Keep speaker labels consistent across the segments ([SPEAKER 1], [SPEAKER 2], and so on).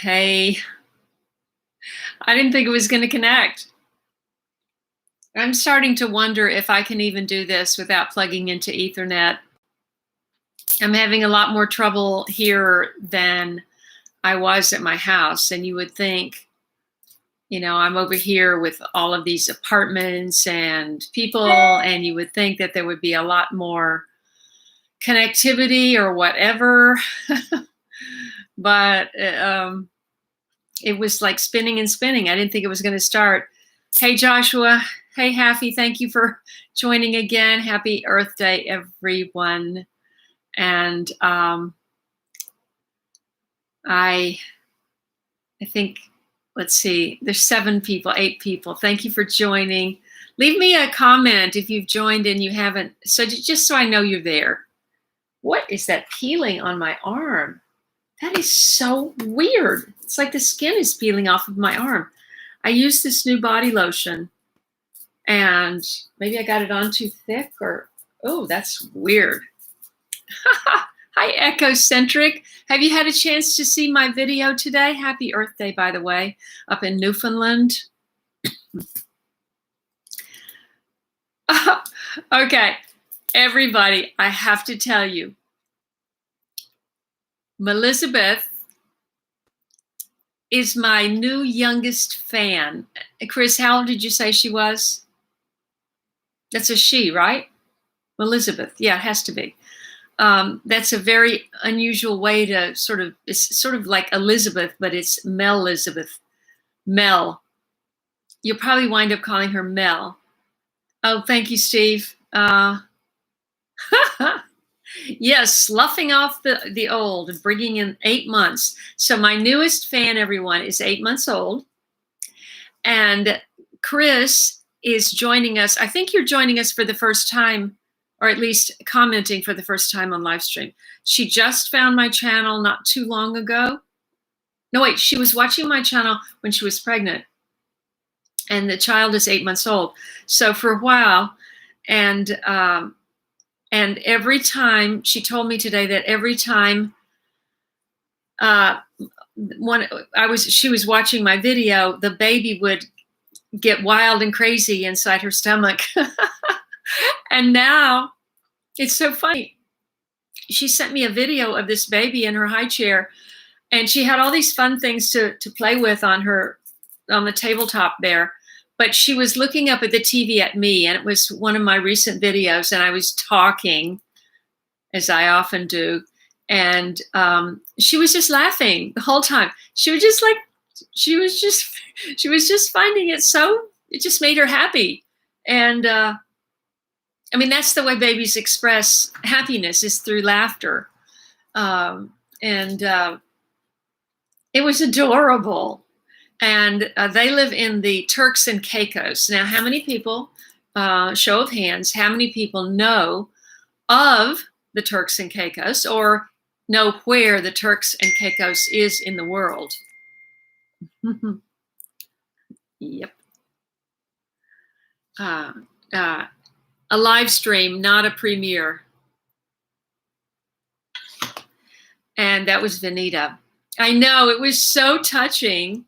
[SPEAKER 1] Hey, I didn't think it was going to connect. I'm starting to wonder if I can even do this without plugging into Ethernet. I'm having a lot more trouble here than I was at my house. And you would think, I'm over here with all of these apartments and people, and you would think that there would be a lot more connectivity or whatever. But it was like spinning and spinning. I didn't think it was going to start. Hey, Joshua. Hey, Happy. Thank you for joining again. Happy Earth Day, everyone. And I think, let's see, there's 7 people, 8 people. Thank you for joining. Leave me a comment if you've joined and you haven't. So just so I know you're there. What is that peeling on my arm? That is so weird. It's like the skin is peeling off of my arm. I used this new body lotion and maybe I got it on too thick oh, that's weird. Hi, Ecocentric. Have you had a chance to see my video today? Happy Earth Day, by the way, up in Newfoundland. Okay, everybody, I have to tell you, Melizabeth is my new youngest fan. Chris, how old did you say she was? That's a she, right? Melizabeth, yeah, it has to be. That's a very unusual way to it's sort of like Elizabeth, but it's Mel Elizabeth. Mel. You'll probably wind up calling her Mel. Oh, thank you, Steve. Yes, sloughing off the old and bringing in 8 months. So my newest fan, everyone, is 8 months old. And Chris is joining us. I think you're joining us for the first time, or at least commenting for the first time on live stream. She just found my channel not too long ago. No, wait, she was watching my channel when she was pregnant. And the child is 8 months old. So for a while, and every time, she told me today that every time she was watching my video, the baby would get wild and crazy inside her stomach. And now it's so funny. She sent me a video of this baby in her high chair, and she had all these fun things to play with on the tabletop there. But she was looking up at the TV at me, and it was one of my recent videos, and I was talking, as I often do, and she was just laughing the whole time. She was just finding it it just made her happy. And I mean, that's the way babies express happiness, is through laughter. It was adorable. And they live in the Turks and Caicos. Now, how many people, show of hands, how many people know of the Turks and Caicos, or know where the Turks and Caicos is in the world? Yep. A live stream, not a premiere. And that was Vanita. I know, it was so touching.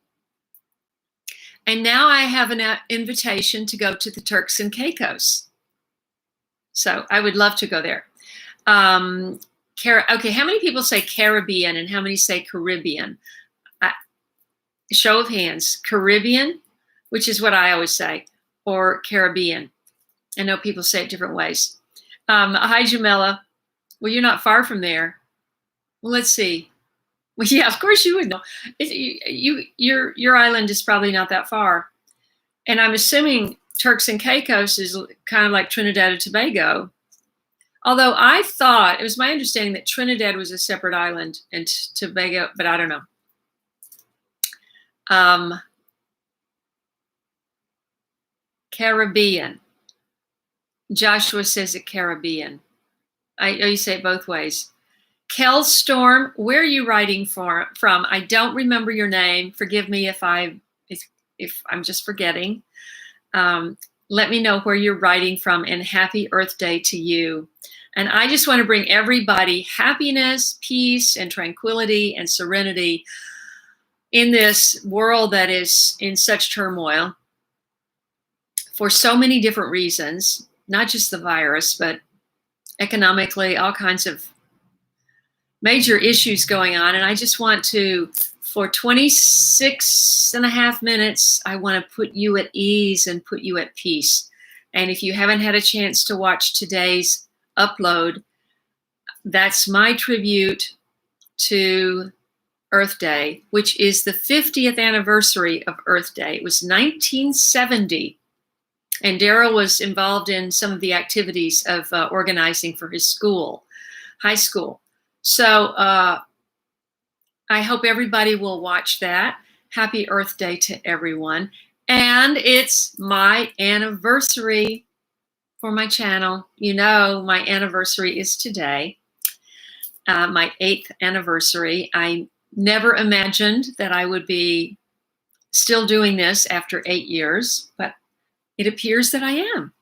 [SPEAKER 1] And now I have an invitation to go to the Turks and Caicos. So I would love to go there. Okay, how many people say Caribbean and how many say Caribbean? Show of hands. Caribbean, which is what I always say, or Caribbean. I know people say it different ways. Hi, Jamila. Well, you're not far from there. Well, let's see. Well, yeah, of course you would know. Your island is probably not that far. And I'm assuming Turks and Caicos is kind of like Trinidad and Tobago. Although I thought, it was my understanding that Trinidad was a separate island and Tobago, but I don't know. Caribbean. Joshua says it Caribbean. You say it both ways. Kel Storm, where are you writing from? I don't remember your name. Forgive me if I'm just forgetting. Let me know where you're writing from, and happy Earth Day to you. And I just want to bring everybody happiness, peace, and tranquility and serenity in this world that is in such turmoil for so many different reasons, not just the virus, but economically, all kinds of major issues going on. And I just want to, for 26 and a half minutes, I want to put you at ease and put you at peace. And if you haven't had a chance to watch today's upload, that's my tribute to Earth Day, which is the 50th anniversary of Earth Day. It was 1970. And Daryl was involved in some of the activities of organizing for his school, high school. So I hope everybody will watch that. Happy Earth Day to everyone. And it's my anniversary for my channel. You know, my anniversary is today, my 8th anniversary. I never imagined that I would be still doing this after 8 years, but it appears that I am.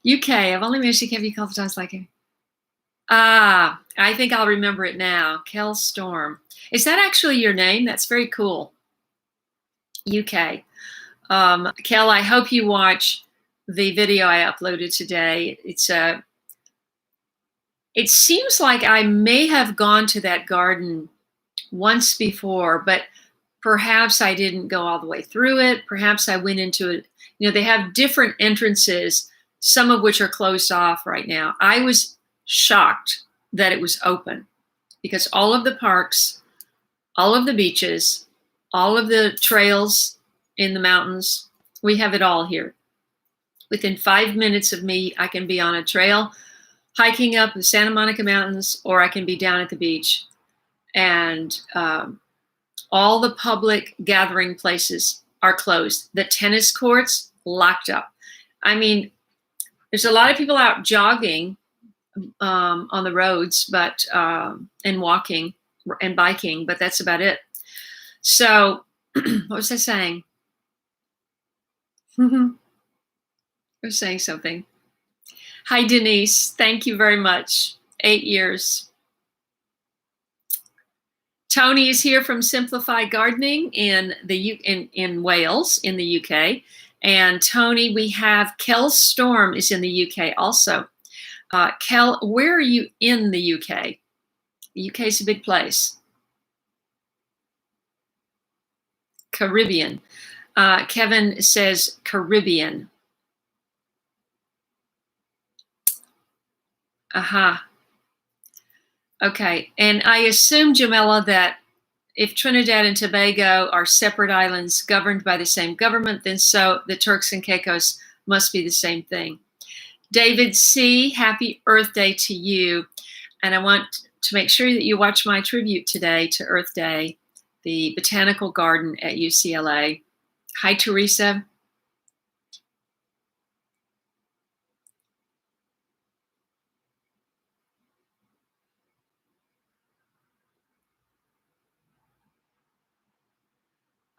[SPEAKER 1] UK, I've only managed to give you a couple times like it. Ah, I think I'll remember it now. Kel Storm. Is that actually your name? That's very cool. UK. Kel, I hope you watch the video I uploaded today. It seems like I may have gone to that garden once before, but perhaps I didn't go all the way through it. Perhaps I went into it. You know, they have different entrances, some of which are closed off right now. I was shocked that it was open because all of the parks, all of the beaches, all of the trails in the mountains, we have it all here. Within 5 minutes of me, I can be on a trail hiking up the Santa Monica Mountains, or I can be down at the beach. And all the public gathering places are closed. The tennis courts, locked up. I mean, there's a lot of people out jogging on the roads, but and walking and biking, but that's about it. So what was I saying? I was saying something. Hi, Denise. Thank you very much. 8 years. Tony is here from Simplify Gardening in Wales, in the UK. And Tony, we have Kel Storm is in the UK also. Kel, where are you in the UK? The UK is a big place. Caribbean. Kevin says Caribbean. Aha. Okay, and I assume, Jamila, that if Trinidad and Tobago are separate islands governed by the same government, then so the Turks and Caicos must be the same thing. David C., happy Earth Day to you. And I want to make sure that you watch my tribute today to Earth Day, the Botanical Garden at UCLA. Hi, Teresa.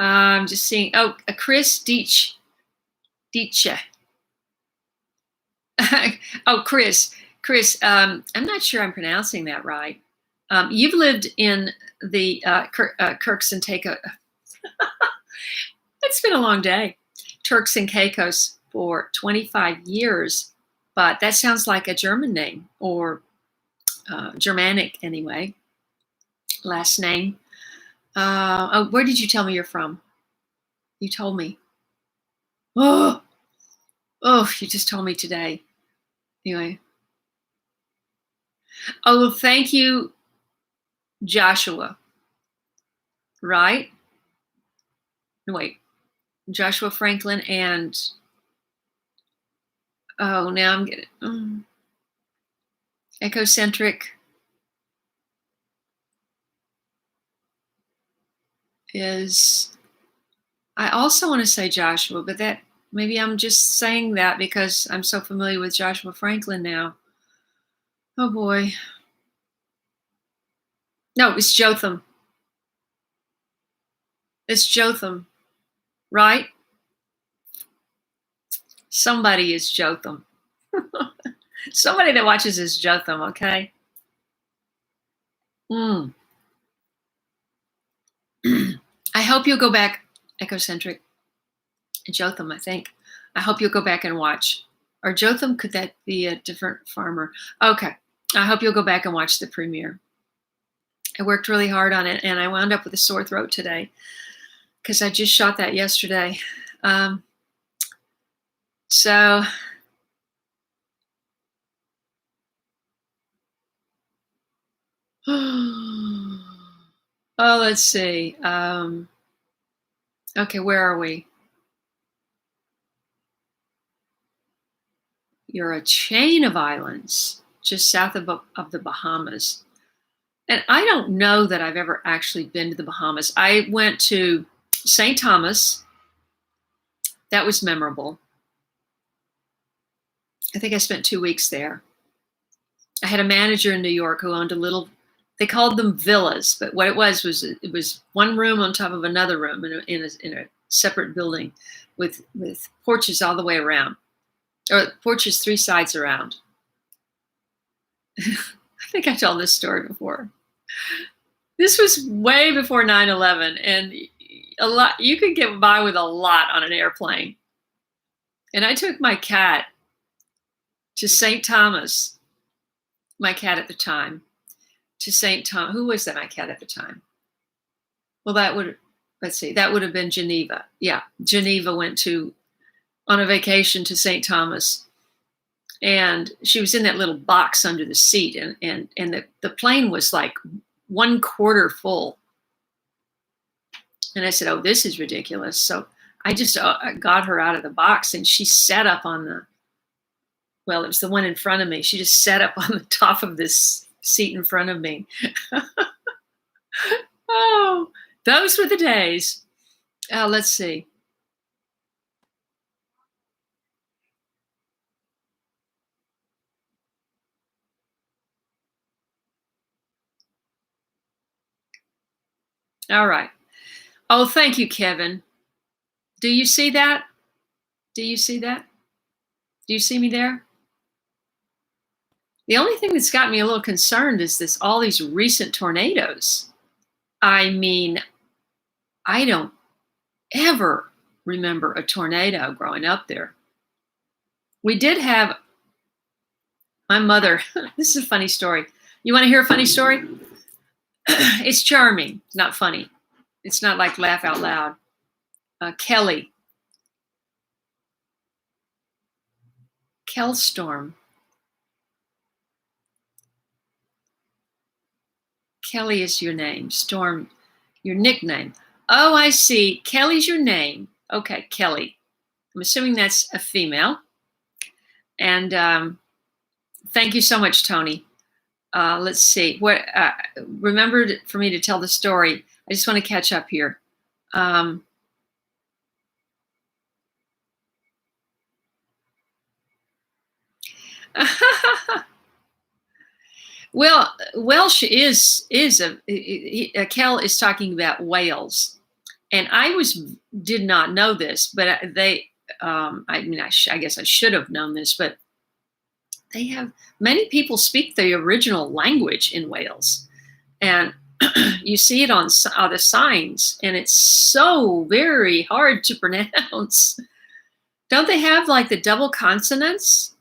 [SPEAKER 1] I'm just seeing, oh, Chris Deitch. Oh, Chris, I'm not sure I'm pronouncing that right. You've lived in the Kirks and Caicos. It's been a long day. Turks and Caicos for 25 years, but that sounds like a German name, or Germanic anyway, last name. Oh, where did you tell me you're from? You told me. Oh, you just told me today. Anyway. Oh, thank you, Joshua. Right? Wait, Joshua Franklin and, oh, now I'm getting, ecocentric is, I also want to say Joshua, but that, maybe I'm just saying that because I'm so familiar with Joshua Franklin now. Oh boy. No, it's Jotham. It's Jotham, right? Somebody is Jotham. Somebody that watches is Jotham, okay? I hope you'll go back, Ecocentric, Jotham, I think. I hope you'll go back and watch. Or Jotham, could that be a different farmer? Okay. I hope you'll go back and watch the premiere. I worked really hard on it, and I wound up with a sore throat today because I just shot that yesterday. So oh, let's see. Okay, where are we? You're a chain of islands just south of the Bahamas. And I don't know that I've ever actually been to the Bahamas. I went to St. Thomas. That was memorable. I think I spent 2 weeks there. I had a manager in New York who owned a little, they called them villas, but what it was one room on top of another room in a separate building with porches all the way around, or porches 3 sides around. I think I told this story before. This was way before 9/11, and you could get by with a lot on an airplane. And I took my cat to St. Thomas, my cat at the time, to St. Thomas. Who was that, my cat at the time? Well, that would have been Geneva. Yeah, Geneva went on a vacation to St. Thomas. And she was in that little box under the seat, and the plane was like 1/4 full. And I said, "Oh, this is ridiculous." So I just got her out of the box, and she sat up on it was the one in front of me. She just sat up on the top of this seat in front of me. Oh, those were the days. Let's see. All right. Oh, thank you, Kevin. Do you see that? Do you see that? Do you see me there? The only thing that's got me a little concerned is all these recent tornadoes. I mean, I don't ever remember a tornado growing up there. We did have my mother. This is a funny story. You want to hear a funny story? It's charming, not funny. It's not like laugh out loud. Kelly. Kelstorm. Kelly is your name. Storm, your nickname. Oh, I see. Kelly's your name. Okay, Kelly. I'm assuming that's a female. And thank you so much, Tony. Let's see. Remember for me to tell the story. I just want to catch up here. Well, Welsh is Kel is talking about Wales, and I did not know this, but I guess I should have known this, but they have many people speak the original language in Wales, and you see it on the signs, and it's so very hard to pronounce. Don't they have like the double consonants?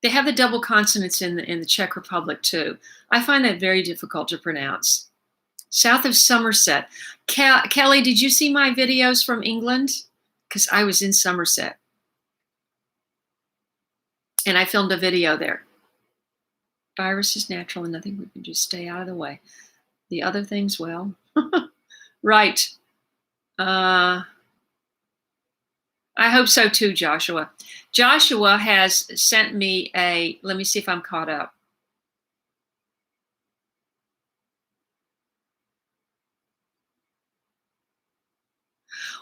[SPEAKER 1] They have the double consonants in the Czech Republic too. I find that very difficult to pronounce. South of Somerset. Kelly, did you see my videos from England? Because I was in Somerset. And I filmed a video there. Virus is natural and nothing, we can just stay out of the way. The other things, well, right. I hope so too, Joshua. Joshua has sent me let me see if I'm caught up.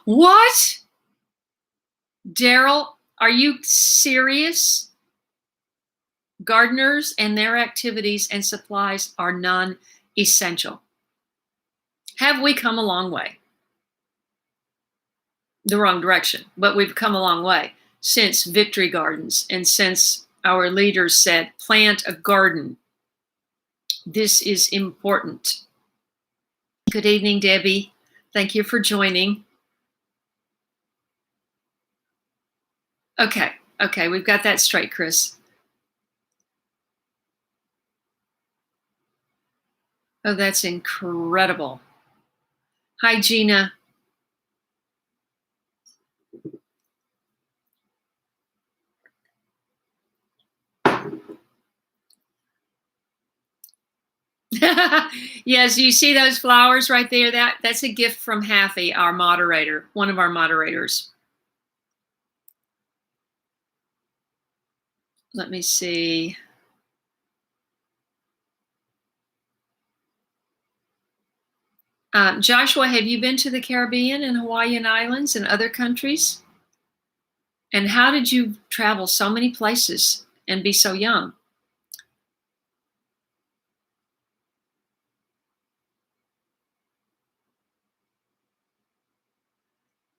[SPEAKER 1] What? Daryl, are you serious? Gardeners and their activities and supplies are non-essential. Have we come a long way? The wrong direction, but we've come a long way since Victory Gardens and since our leaders said, plant a garden. This is important. Good evening, Debbie. Thank you for joining. Okay. Okay. We've got that straight, Chris. Oh, that's incredible. Hi, Gina. Yes, you see those flowers right there? That's a gift from Happy, our moderator, one of our moderators. Let me see. Joshua, have you been to the Caribbean and Hawaiian Islands and other countries? And how did you travel so many places and be so young?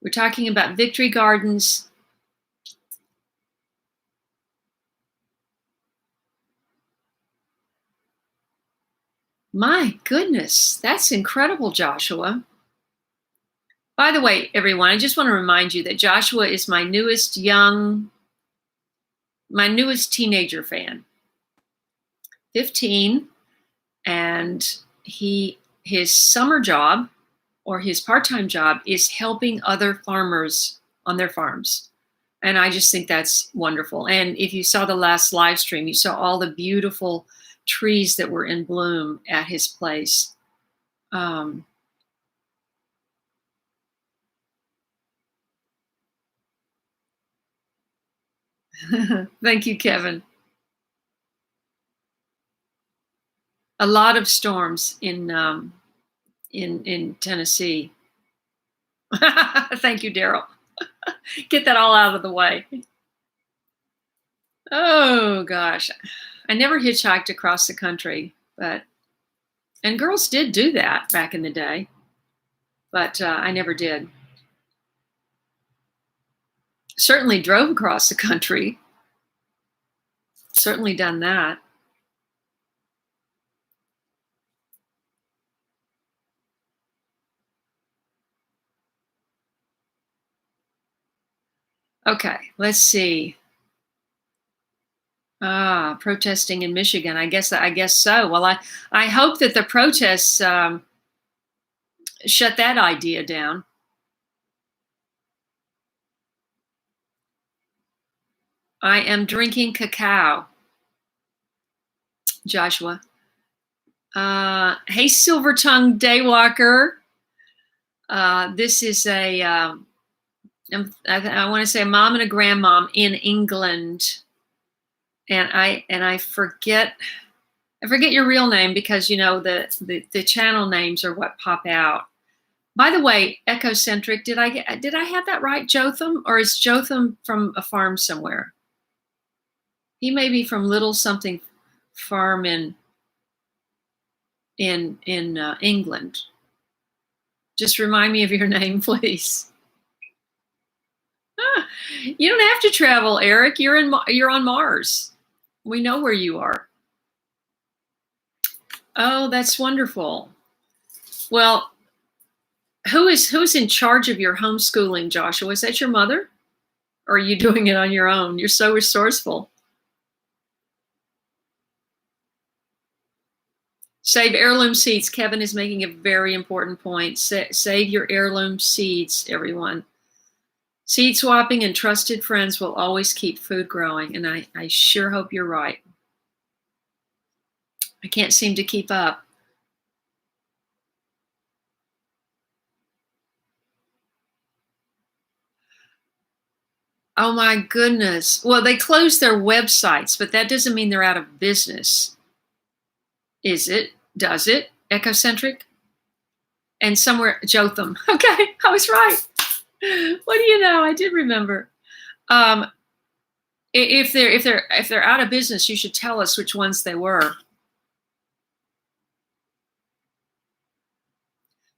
[SPEAKER 1] We're talking about Victory Gardens. My goodness, that's incredible, Joshua. By the way, everyone, I just want to remind you that Joshua is my newest teenager fan. 15, and his summer job or his part-time job is helping other farmers on their farms. And I just think that's wonderful. And if you saw the last live stream, you saw all the beautiful trees that were in bloom at his place. Thank you, Kevin. A lot of storms in Tennessee. Thank you, Daryl. Get that all out of the way. Oh gosh, I never hitchhiked across the country, and girls did do that back in the day, but I never did. Certainly drove across the country. Certainly done that. Okay, let's see. Protesting in Michigan. I guess so. Well, I hope that the protests shut that idea down. I am drinking cacao, Joshua. Hey, Silver Tongue Daywalker. This is I want to say a mom and a grandmom in England, and I forget your real name because the channel names are what pop out. By the way, Ecocentric, did I have that right, Jotham, or is Jotham from a farm somewhere? He may be from Little Something Farm in England. Just remind me of your name, please. You don't have to travel, Eric. You're on Mars. We know where you are. Oh, that's wonderful. Well, who's in charge of your homeschooling, Joshua? Is that your mother? Or are you doing it on your own? You're so resourceful. Save heirloom seeds. Kevin is making a very important point. Save your heirloom seeds, everyone. Seed swapping and trusted friends will always keep food growing, and I sure hope you're right. I can't seem to keep up. Oh my goodness. Well, they closed their websites, but that doesn't mean they're out of business. Is it? Does it? Ecocentric? And somewhere, Jotham. Okay, I was right. What do you know? I did remember. If they're out of business, you should tell us which ones they were.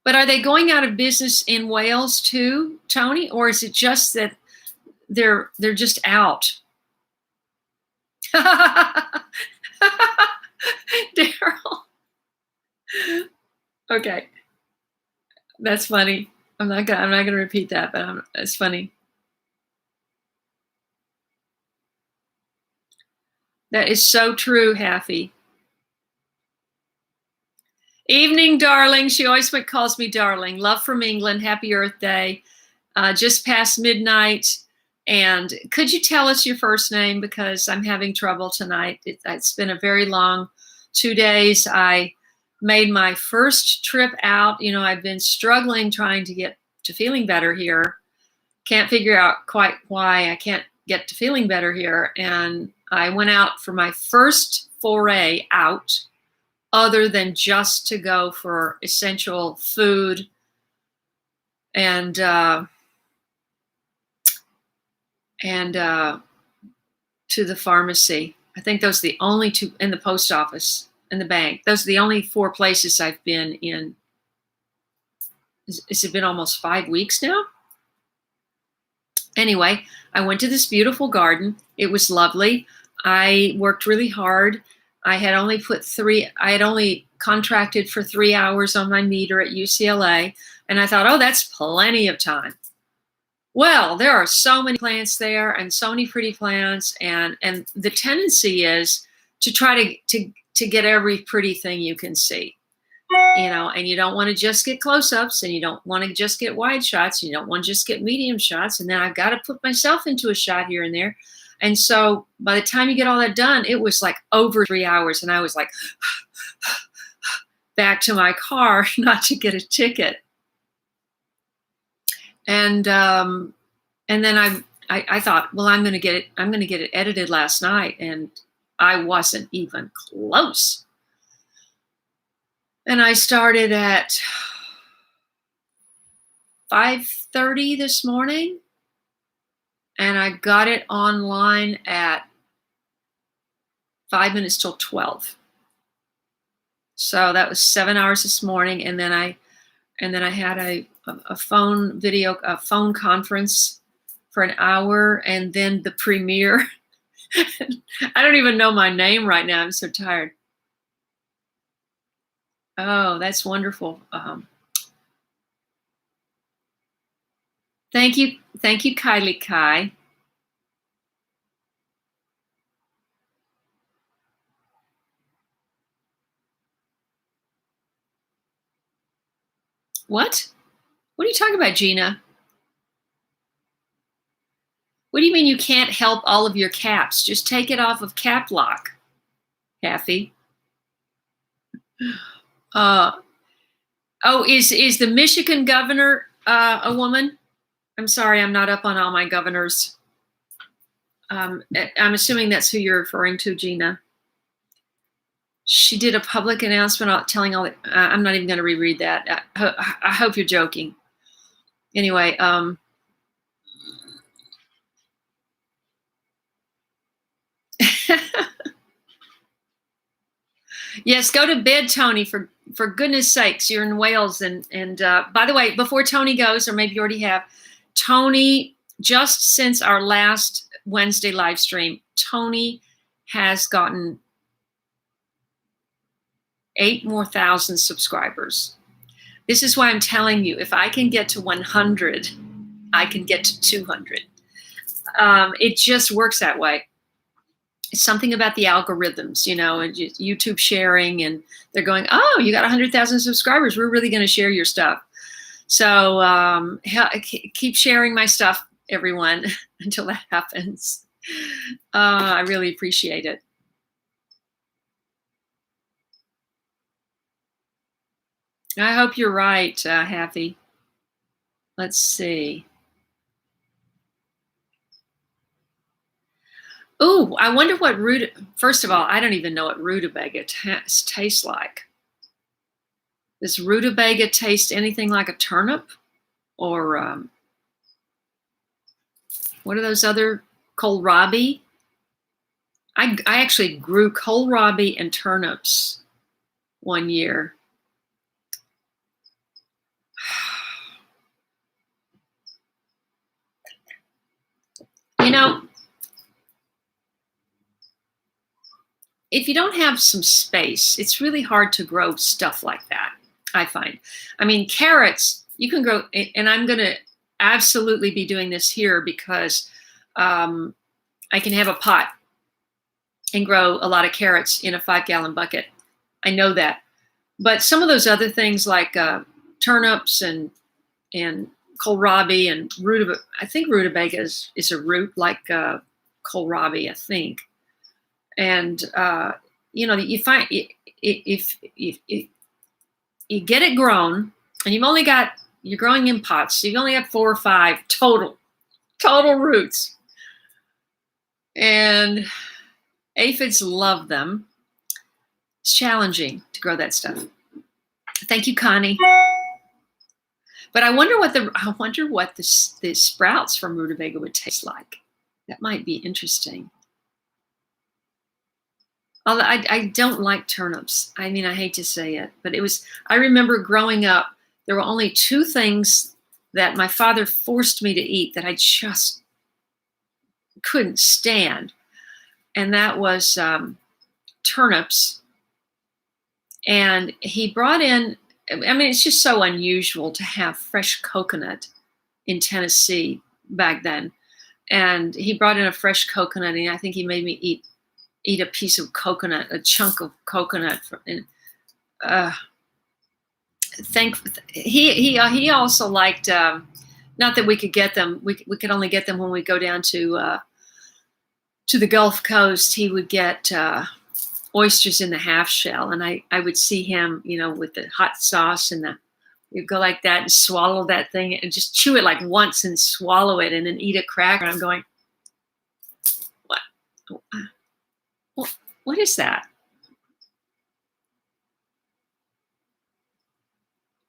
[SPEAKER 1] But are they going out of business in Wales too, Tony, or is it just that they're just out? Daryl. Okay. That's funny. I'm not gonna repeat that, but it's funny. That is so true, Happy. Evening, darling. She always calls me darling. Love from England. Happy Earth Day. Just past midnight. And could you tell us your first name? Because I'm having trouble tonight. It's been a very long 2 days. I made my first trip out. You know, I've been struggling trying to get to feeling better here. Can't figure out quite why I can't get to feeling better here. And I went out for my first foray out, other than just to go for essential food and to the pharmacy. I think those are the only two, in the post office, in the bank. Those are the only 4 places I've been in. Has it been almost 5 weeks now? Anyway, I went to this beautiful garden. It was lovely. I worked really hard. I had only contracted for 3 hours on my meter at UCLA. And I thought, oh, that's plenty of time. Well, there are so many plants there and so many pretty plants. And the tendency is to try to get every pretty thing you can see. You know, and you don't want to just get close-ups, and you don't want to just get wide shots. You don't want to just get medium shots. And then I've got to put myself into a shot here and there. And so by the time you get all that done, it was like over 3 hours. And I was like, back to my car, not to get a ticket. And then I thought, well, I'm going to get it edited last night. And I wasn't even close. And I started at 5:30 this morning, and I got it online at 5 minutes till 12. So that was 7 hours this morning, and then I had a phone conference for an hour, and then the premiere. I don't even know my name right now. I'm so tired. Oh, that's wonderful. Thank you, Kylie Kai. What? What are you talking about, Gina? What do you mean you can't help all of your caps? Just take it off of cap lock, Kathy. Oh, is the Michigan governor a woman? I'm sorry, I'm not up on all my governors. I'm assuming that's who you're referring to, Gina. She did a public announcement telling all. I'm not even going to reread that. I hope you're joking. Anyway, yes, go to bed, Tony. For goodness sakes, you're in Wales, and by the way, before Tony goes, or maybe you already have, Tony, just since our last Wednesday live stream, Tony has gotten 8,000 more subscribers. This is why I'm telling you, if I can get to 100, I can get to 200. It just works that way. It's something about the algorithms, you know, and YouTube sharing, and they're going, oh, you got 100,000 subscribers. We're really going to share your stuff. So keep sharing my stuff, everyone, until that happens. I really appreciate it. I hope you're right, Happy. Let's see. Oh, I wonder what first of all, I don't even know what rutabaga tastes like. Does rutabaga taste anything like a turnip? Or what are those other, kohlrabi? I actually grew kohlrabi and turnips one year. You know, if you don't have some space, it's really hard to grow stuff like that, I find. I mean, carrots, You can grow, and I'm going to absolutely be doing this here because I can have a pot and grow a lot of carrots in a 5-gallon bucket. I know that. But some of those other things like turnips and kohlrabi and I think rutabaga is a root like kohlrabi, I think. And you find if you get it grown, and you're growing in pots, so you only have 4 or 5 total roots, and aphids love them. It's challenging to grow that stuff. Thank you, Connie. But I wonder what the sprouts from rutabaga would taste like. That might be interesting. Although I don't like turnips. I mean, I hate to say it, but I remember growing up, there were only 2 things that my father forced me to eat that I just couldn't stand. And that was turnips. And he brought in, I mean, it's just so unusual to have fresh coconut in Tennessee back then. And he brought in a fresh coconut, and I think he made me eat a piece of coconut, a chunk of coconut. He also liked, not that we could get them, we could only get them when we go down to the Gulf Coast. He would get oysters in the half shell, and I would see him, with the hot sauce, and you'd go like that and swallow that thing and just chew it like once and swallow it and then eat a cracker. And I'm going, what is that?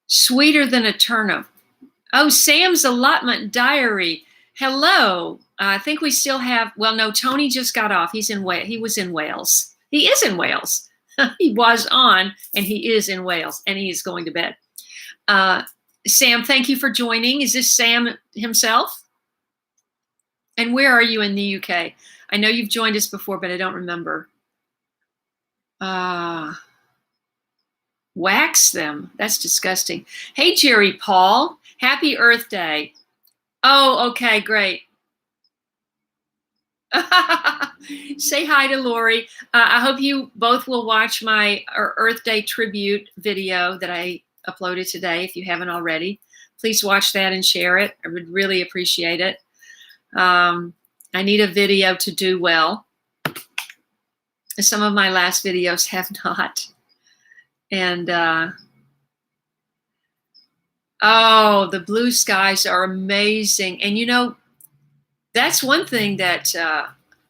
[SPEAKER 1] Sweeter than a turnip. Oh, Sam's Allotment Diary. Hello. I think we still have, well, no, Tony just got off. He was in Wales. He is in Wales. He was on, and he is in Wales, and he is going to bed. Sam, thank you for joining. Is this Sam himself? And where are you in the UK? I know you've joined us before, but I don't remember. Wax them. That's disgusting. Hey, Jerry Paul. Happy Earth Day. Oh, okay, great. Say hi to Lori. I hope you both will watch my Earth Day tribute video that I uploaded today. If you haven't already, please watch that and share it. I would really appreciate it. I need a video to do well. Some of my last videos have not. And oh, the blue skies are amazing. And that's one thing that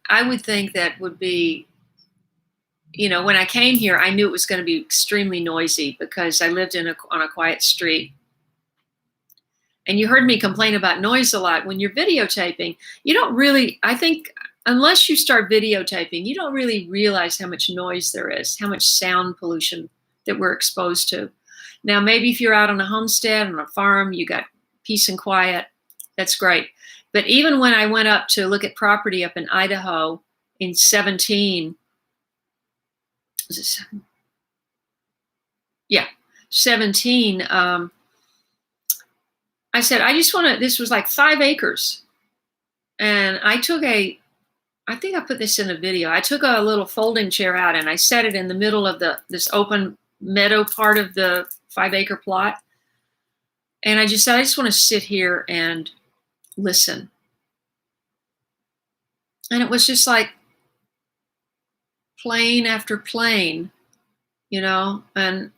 [SPEAKER 1] I would think that would be, when I came here, I knew it was going to be extremely noisy because I lived on a quiet street. And you heard me complain about noise a lot. When you're videotaping, you don't really, I think, unless you start videotaping, you don't really realize how much noise there is, how much sound pollution that we're exposed to. Now, maybe if you're out on a homestead, on a farm, you got peace and quiet, that's great. But even when I went up to look at property up in Idaho in 17, was it 7? Yeah, 17, I said, I just want to, this was like 5 acres. And I think I put this in a video. I took a little folding chair out and I set it in the middle of this open meadow part of the 5-acre plot. And I just said, I just want to sit here and listen. And it was just like plane after plane, and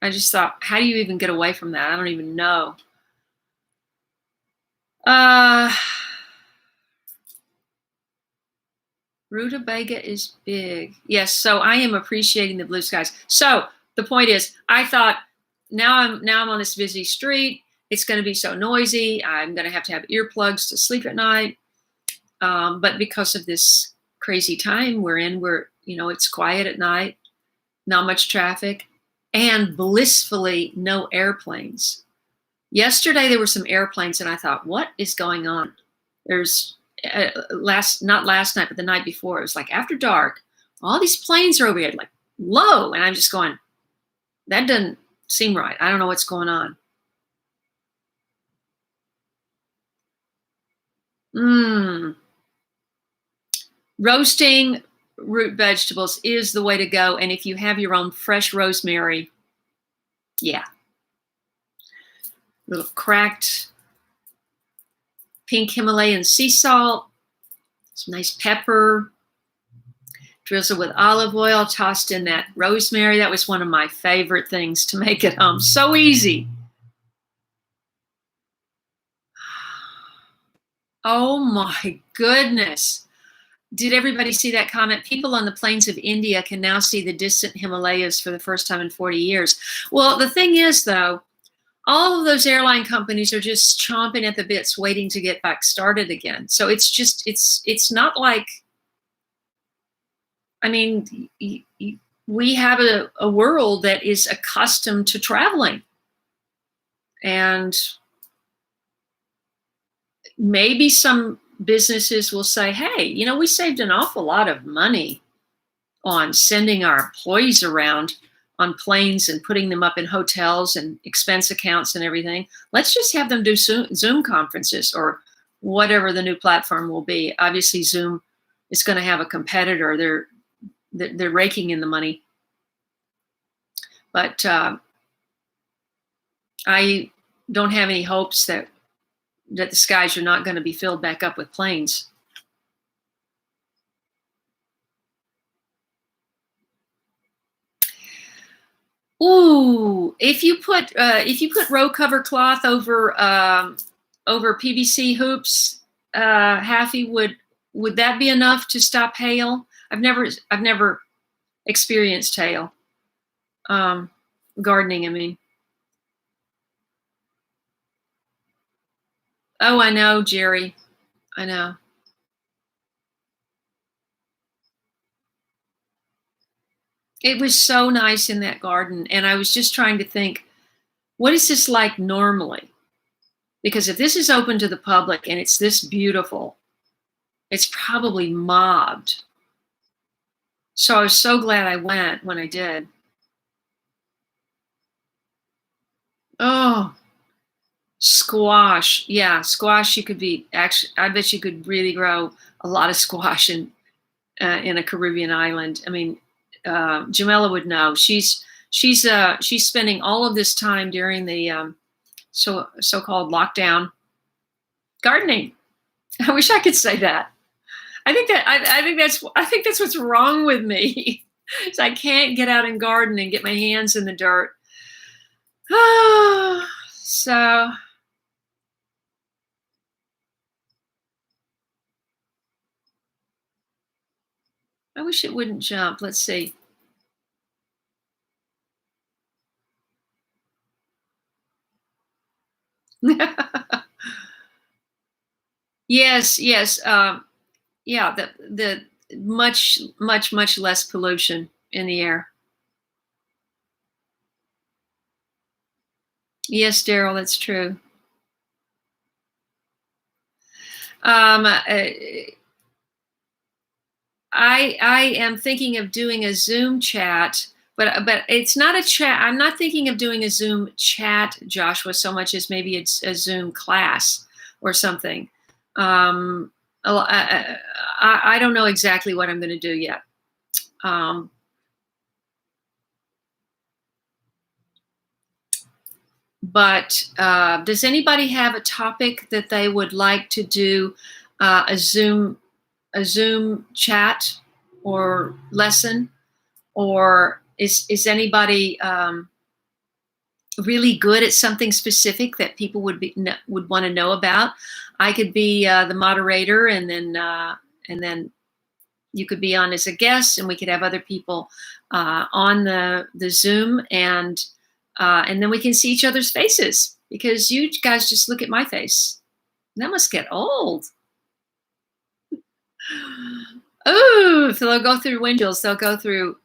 [SPEAKER 1] I just thought, how do you even get away from that? I don't even know. Rutabaga is big. Yes, so I am appreciating the blue skies. So the point is, I thought, now I'm on this busy street. It's going to be so noisy. I'm going to have earplugs to sleep at night. But because of this crazy time we're in, it's quiet at night, not much traffic, and blissfully no airplanes. Yesterday there were some airplanes, and I thought, what is going on? There's not last night, but the night before, it was like after dark, all these planes are overhead, like low, and I'm just going, that doesn't seem right. I don't know what's going on. Mm. Roasting root vegetables is the way to go. And if you have your own fresh rosemary, yeah, little cracked pink Himalayan sea salt, some nice pepper, drizzle with olive oil, tossed in that rosemary. That was one of my favorite things to make at home. So easy. Oh my goodness. Did everybody see that comment? People on the plains of India can now see the distant Himalayas for the first time in 40 years. Well, the thing is, though, all of those airline companies are just chomping at the bits waiting to get back started again. So it's not like, I mean, we have a world that is accustomed to traveling. And maybe some businesses will say, hey, we saved an awful lot of money on sending our employees around on planes and putting them up in hotels and expense accounts and everything. Let's just have them do Zoom conferences or whatever the new platform will be. Obviously, Zoom is going to have a competitor. They're raking in the money. But I don't have any hopes that the skies are not going to be filled back up with planes. Ooh, if you put row cover cloth over PVC hoops, Haffy, would that be enough to stop hail? I've never experienced hail. Gardening, I mean. Oh, I know, Jerry. I know. It was so nice in that garden, and I was just trying to think, what is this like normally? Because if this is open to the public and it's this beautiful, it's probably mobbed. So I was so glad I went when I did. Oh, squash. Yeah, squash. You could be actually, I bet you could really grow a lot of squash in a Caribbean island. I mean, Jamila would know. She's spending all of this time during the so-called lockdown gardening. I wish I could say that. I think that's what's wrong with me. Is I can't get out and garden and get my hands in the dirt. So I wish it wouldn't jump. Let's see. Yes, yes. Yeah, the much less pollution in the air. Yes, Daryl, that's true. I am thinking of doing a Zoom chat, but it's not a chat. I'm not thinking of doing a Zoom chat, Joshua, so much as maybe it's a Zoom class or something. I don't know exactly what I'm going to do yet. But does anybody have a topic that they would like to do a Zoom chat or lesson, or is anybody really good at something specific that people would want to know about? I could be the moderator, and then you could be on as a guest, and we could have other people on the Zoom, and then we can see each other's faces, because you guys just look at my face. That must get old. Oh, so they'll go through windows. They'll go through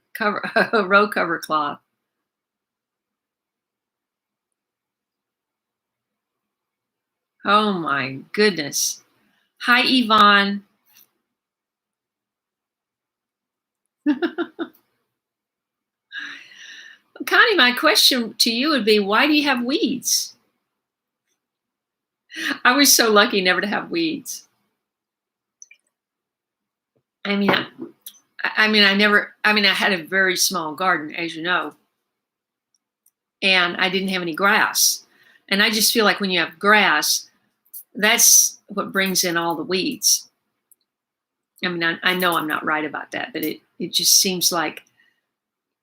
[SPEAKER 1] row cover cloth. Oh my goodness. Hi, Yvonne. Connie, my question to you would be, why do you have weeds? I was so lucky never to have weeds. I mean, I had a very small garden, as you know, and I didn't have any grass. And I just feel like when you have grass, that's what brings in all the weeds. I mean, I know I'm not right about that, but it just seems like,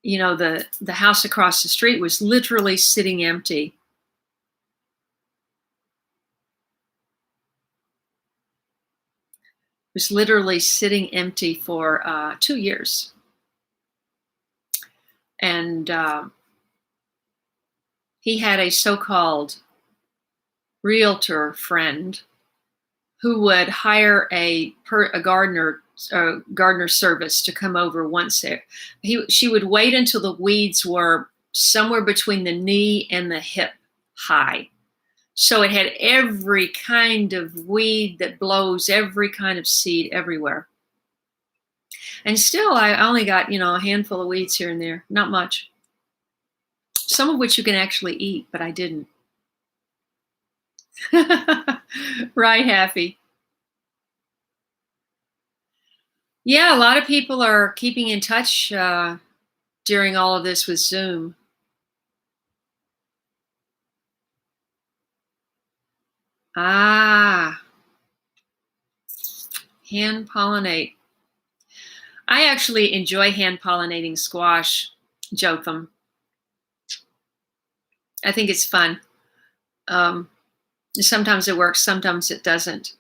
[SPEAKER 1] the house across the street was literally sitting empty. Was literally sitting empty for 2 years. And he had a so-called realtor friend who would hire a gardener service to come over once there. She would wait until the weeds were somewhere between the knee and the hip high. So it had every kind of weed that blows, every kind of seed everywhere. And still, I only got, a handful of weeds here and there, not much. Some of which you can actually eat, but I didn't. Right, Happy. Yeah, a lot of people are keeping in touch during all of this with Zoom. Ah, hand pollinate. I actually enjoy hand pollinating squash, Jotham. I think it's fun. Sometimes it works, sometimes it doesn't.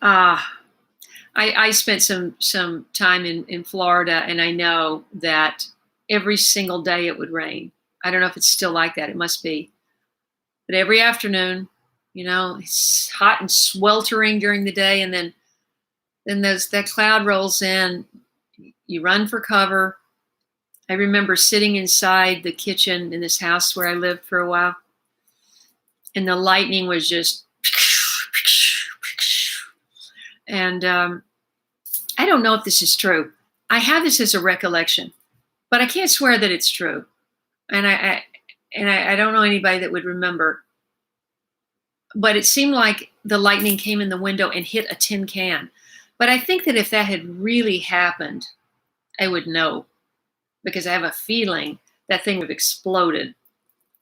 [SPEAKER 1] I spent some time in Florida, and I know that every single day it would rain. I don't know if it's still like that. It must be. But every afternoon, it's hot and sweltering during the day, and then that cloud rolls in. You run for cover. I remember sitting inside the kitchen in this house where I lived for a while, and the lightning was just, and I don't know if this is true. I have this as a recollection, but I can't swear that it's true. And I don't know anybody that would remember. But it seemed like the lightning came in the window and hit a tin can. But I think that if that had really happened, I would know, because I have a feeling that thing would have exploded,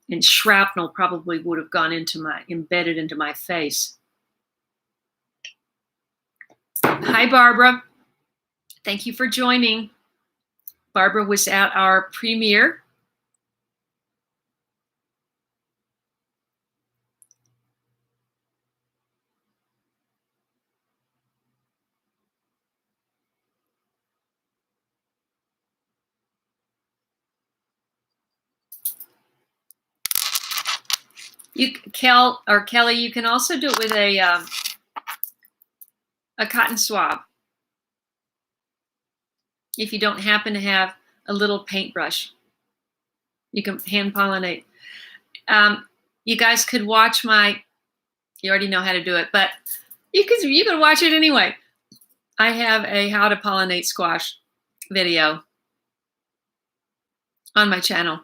[SPEAKER 1] and shrapnel probably would have gone embedded into my face. Hi, Barbara. Thank you for joining. Barbara was at our premiere. Kelly, you can also do it with a cotton swab. If you don't happen to have a little paintbrush, you can hand pollinate. You guys could watch you already know how to do it, but you can watch it anyway. I have a how to pollinate squash video on my channel.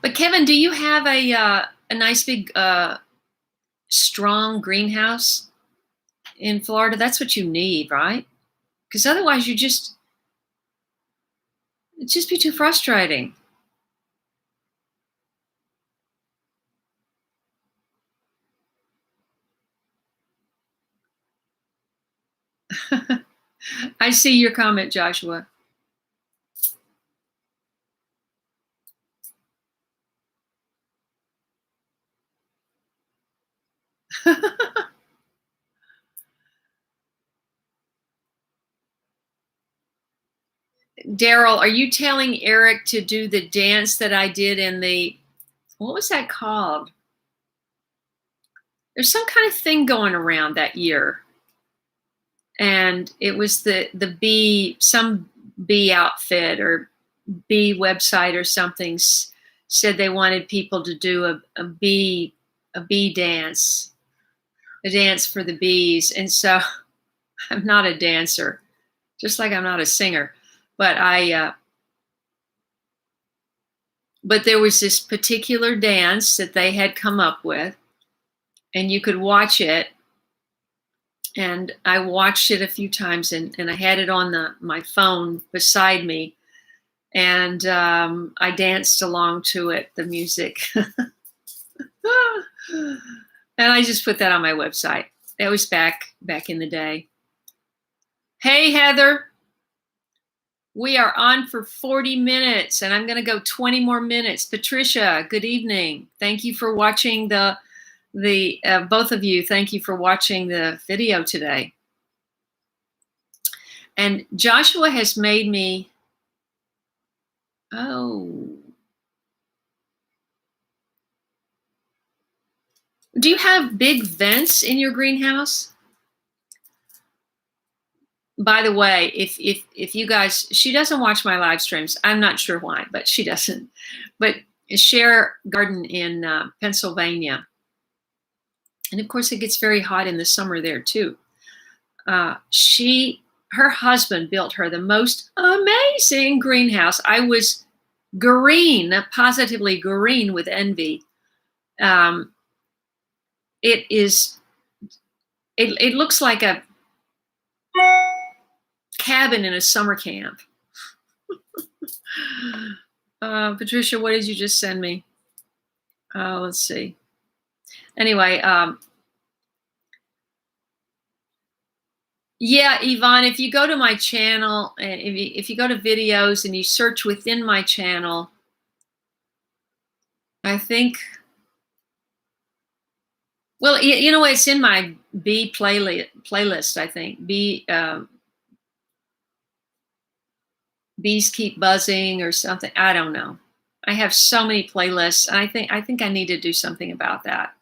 [SPEAKER 1] But Kevin, do you have a nice big strong greenhouse in Florida? That's what you need, right? Because otherwise it'd just be too frustrating. I see your comment, Joshua. Daryl, are you telling Eric to do the dance that I did in what was that called? There's some kind of thing going around that year. And it was some bee outfit or bee website or something said they wanted people to do a bee dance, a dance for the bees. And so I'm not a dancer, just like I'm not a singer, but But there was this particular dance that they had come up with, and you could watch it. And I watched it a few times, and I had it on my phone beside me, and I danced along to it, the music. And I just put that on my website. That was back in the day. Hey, Heather. We are on for 40 minutes, and I'm going to go 20 more minutes. Patricia, good evening. Thank you for watching both of you. Thank you for watching the video today. And Joshua has made me, do you have big vents in your greenhouse? By the way, if you guys, she doesn't watch my live streams. I'm not sure why, but she doesn't. But Share Garden in Pennsylvania. And of course, it gets very hot in the summer there too. Her husband built her the most amazing greenhouse. I was green, positively green with envy. It looks like a cabin in a summer camp. Patricia, what did you just send me? Let's see. Anyway, yeah, Yvonne, if you go to my channel, and if you go to videos and you search within my channel, I think, well, you know, it's in my B playlist, I think. Bees Keep Buzzing or something. I don't know. I have so many playlists. And I think I need to do something about that.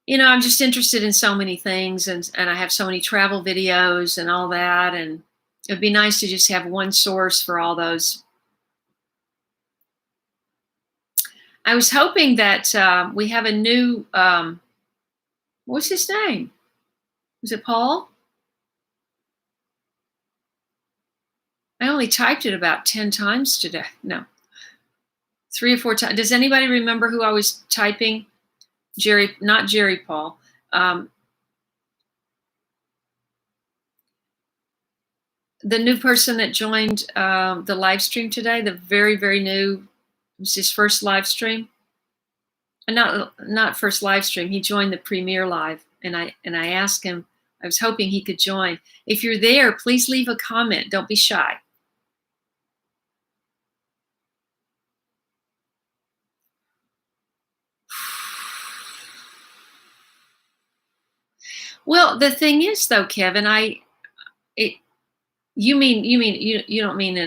[SPEAKER 1] You know, I'm just interested in so many things, and I have so many travel videos and all that. And it'd be nice to just have one source for all those. I was hoping that we have a new, what's his name? Was it Paul? I only typed it about 10 times today. No, 3 or 4 times. Does anybody remember who I was typing? Jerry, not Jerry Paul. The new person that joined the live stream today, the very, very new, it was his first live stream. Not first live stream. He joined the premiere live, and I asked him, I was hoping he could join. If you're there, please leave a comment. Don't be shy. Well, the thing is, though, Kevin, you don't mean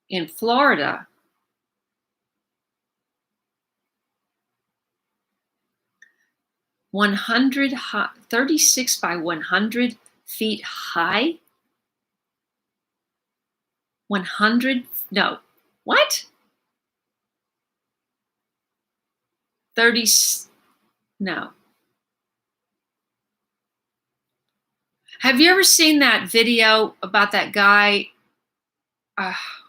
[SPEAKER 1] in Florida. 36 by 100 feet high. 100? No. What? 30? No. Have you ever seen that video about that guy?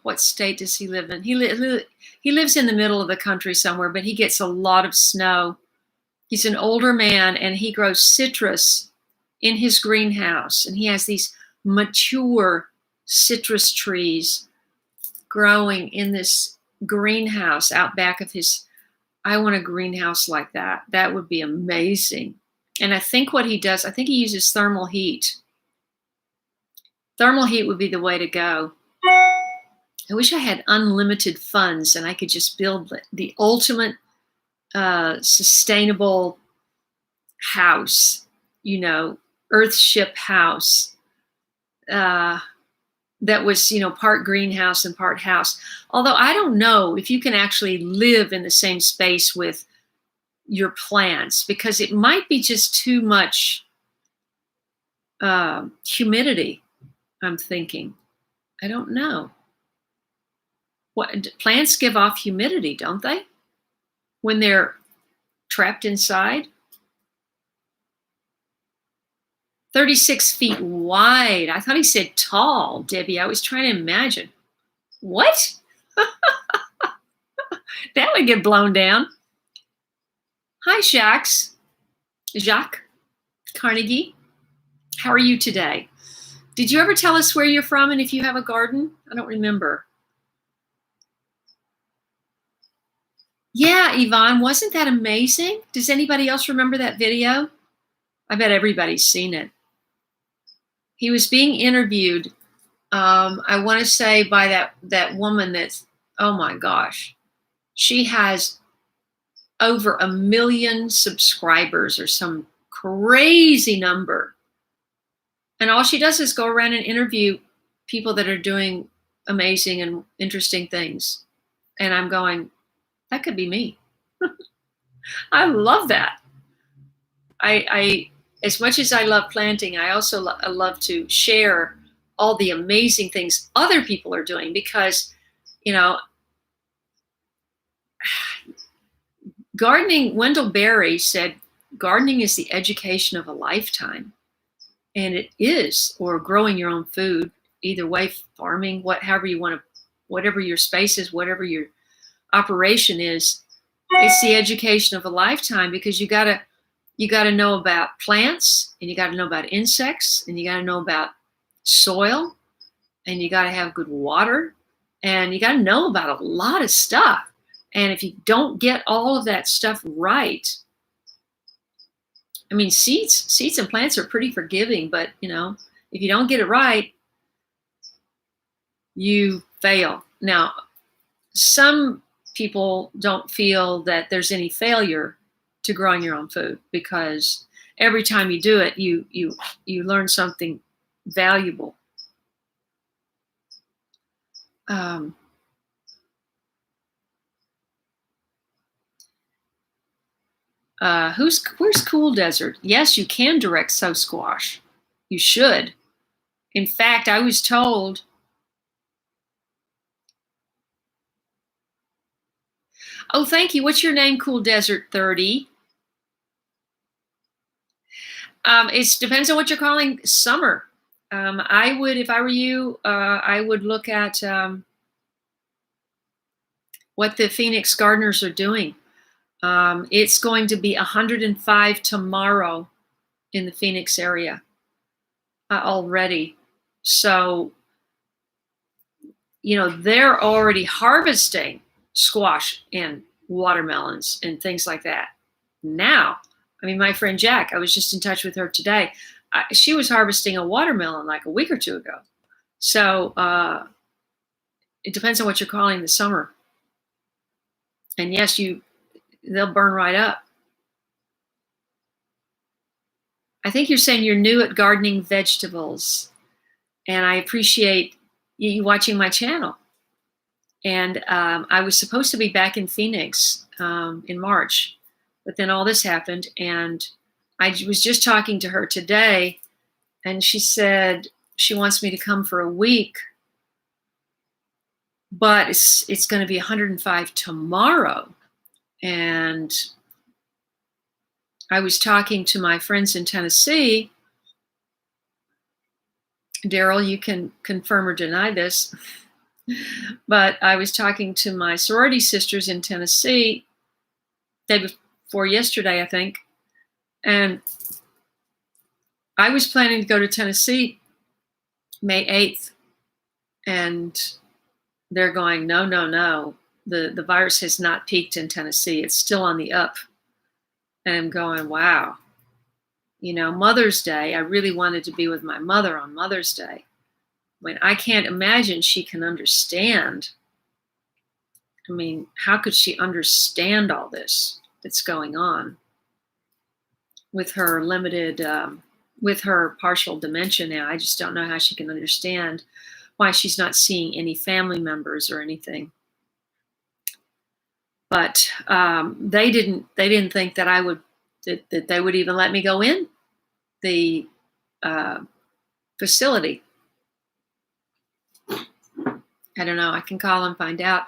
[SPEAKER 1] What state does he live in? He lives in the middle of the country somewhere, but he gets a lot of snow. He's an older man, and he grows citrus in his greenhouse, and he has these mature citrus trees growing in this greenhouse out back of his. I want a greenhouse like that. That would be amazing. And I think what he does, I think he uses thermal heat. Thermal heat would be the way to go. I wish I had unlimited funds and I could just build the ultimate sustainable house, you know, Earthship house that was, you know, part greenhouse and part house. Although I don't know if you can actually live in the same space with your plants, because it might be just too much humidity. I'm thinking, I don't know. What plants give off humidity, don't they? When they're trapped inside. 36 feet wide. I thought he said tall, Debbie. I was trying to imagine. What? That would get blown down. Hi, Jacques Carnegie. How are you today? Did you ever tell us where you're from and if you have a garden? I don't remember. Yeah, Yvonne, wasn't that amazing? Does anybody else remember that video? I bet everybody's seen it. He was being interviewed, I want to say by that woman that's, oh my gosh, she has over 1 million subscribers or some crazy number. And all she does is go around and interview people that are doing amazing and interesting things. And I'm going, that could be me. I love that. I as much as I love planting, I also love to share all the amazing things other people are doing because, you know, gardening, Wendell Berry said, gardening is the education of a lifetime. And it is, or growing your own food, either way, farming, however you want to, whatever your space is, whatever your operation is, it's the education of a lifetime because you gotta know about plants and you gotta know about insects and you gotta know about soil and you gotta have good water and you gotta know about a lot of stuff. And if you don't get all of that stuff right, I mean, seeds and plants are pretty forgiving, but if you don't get it right, you fail. Now, some people don't feel that there's any failure to growing your own food because every time you do it, you learn something valuable. Where's Cool Desert? Yes, you can direct sow squash. You should. In fact, I was told. Oh, thank you. What's your name, Cool Desert 30? It depends on what you're calling summer. I would, if I were you, I would look at what the Phoenix gardeners are doing. It's going to be 105 tomorrow in the Phoenix area already. So, they're already harvesting squash and watermelons and things like that. Now, I mean, my friend Jack, I was just in touch with her today. She was harvesting a watermelon like a week or two ago. So it depends on what you're calling the summer. And yes, they'll burn right up. I think you're saying you're new at gardening vegetables. And I appreciate you watching my channel. And I was supposed to be back in Phoenix in March, but then all this happened. And I was just talking to her today, and she said she wants me to come for a week, but it's going to be 105 tomorrow. And I was talking to my friends in Tennessee. Daryl, you can confirm or deny this. But I was talking to my sorority sisters in Tennessee day before yesterday, I think. And I was planning to go to Tennessee May 8th. And they're going, no. The virus has not peaked in Tennessee. It's still on the up. And I'm going, wow. Mother's Day, I really wanted to be with my mother on Mother's Day. When I can't imagine she can understand. I mean, how could she understand all this that's going on with her with her partial dementia now? I just don't know how she can understand why she's not seeing any family members or anything. But they didn't think that that they would even let me go in the facility. I don't know. I can call and find out.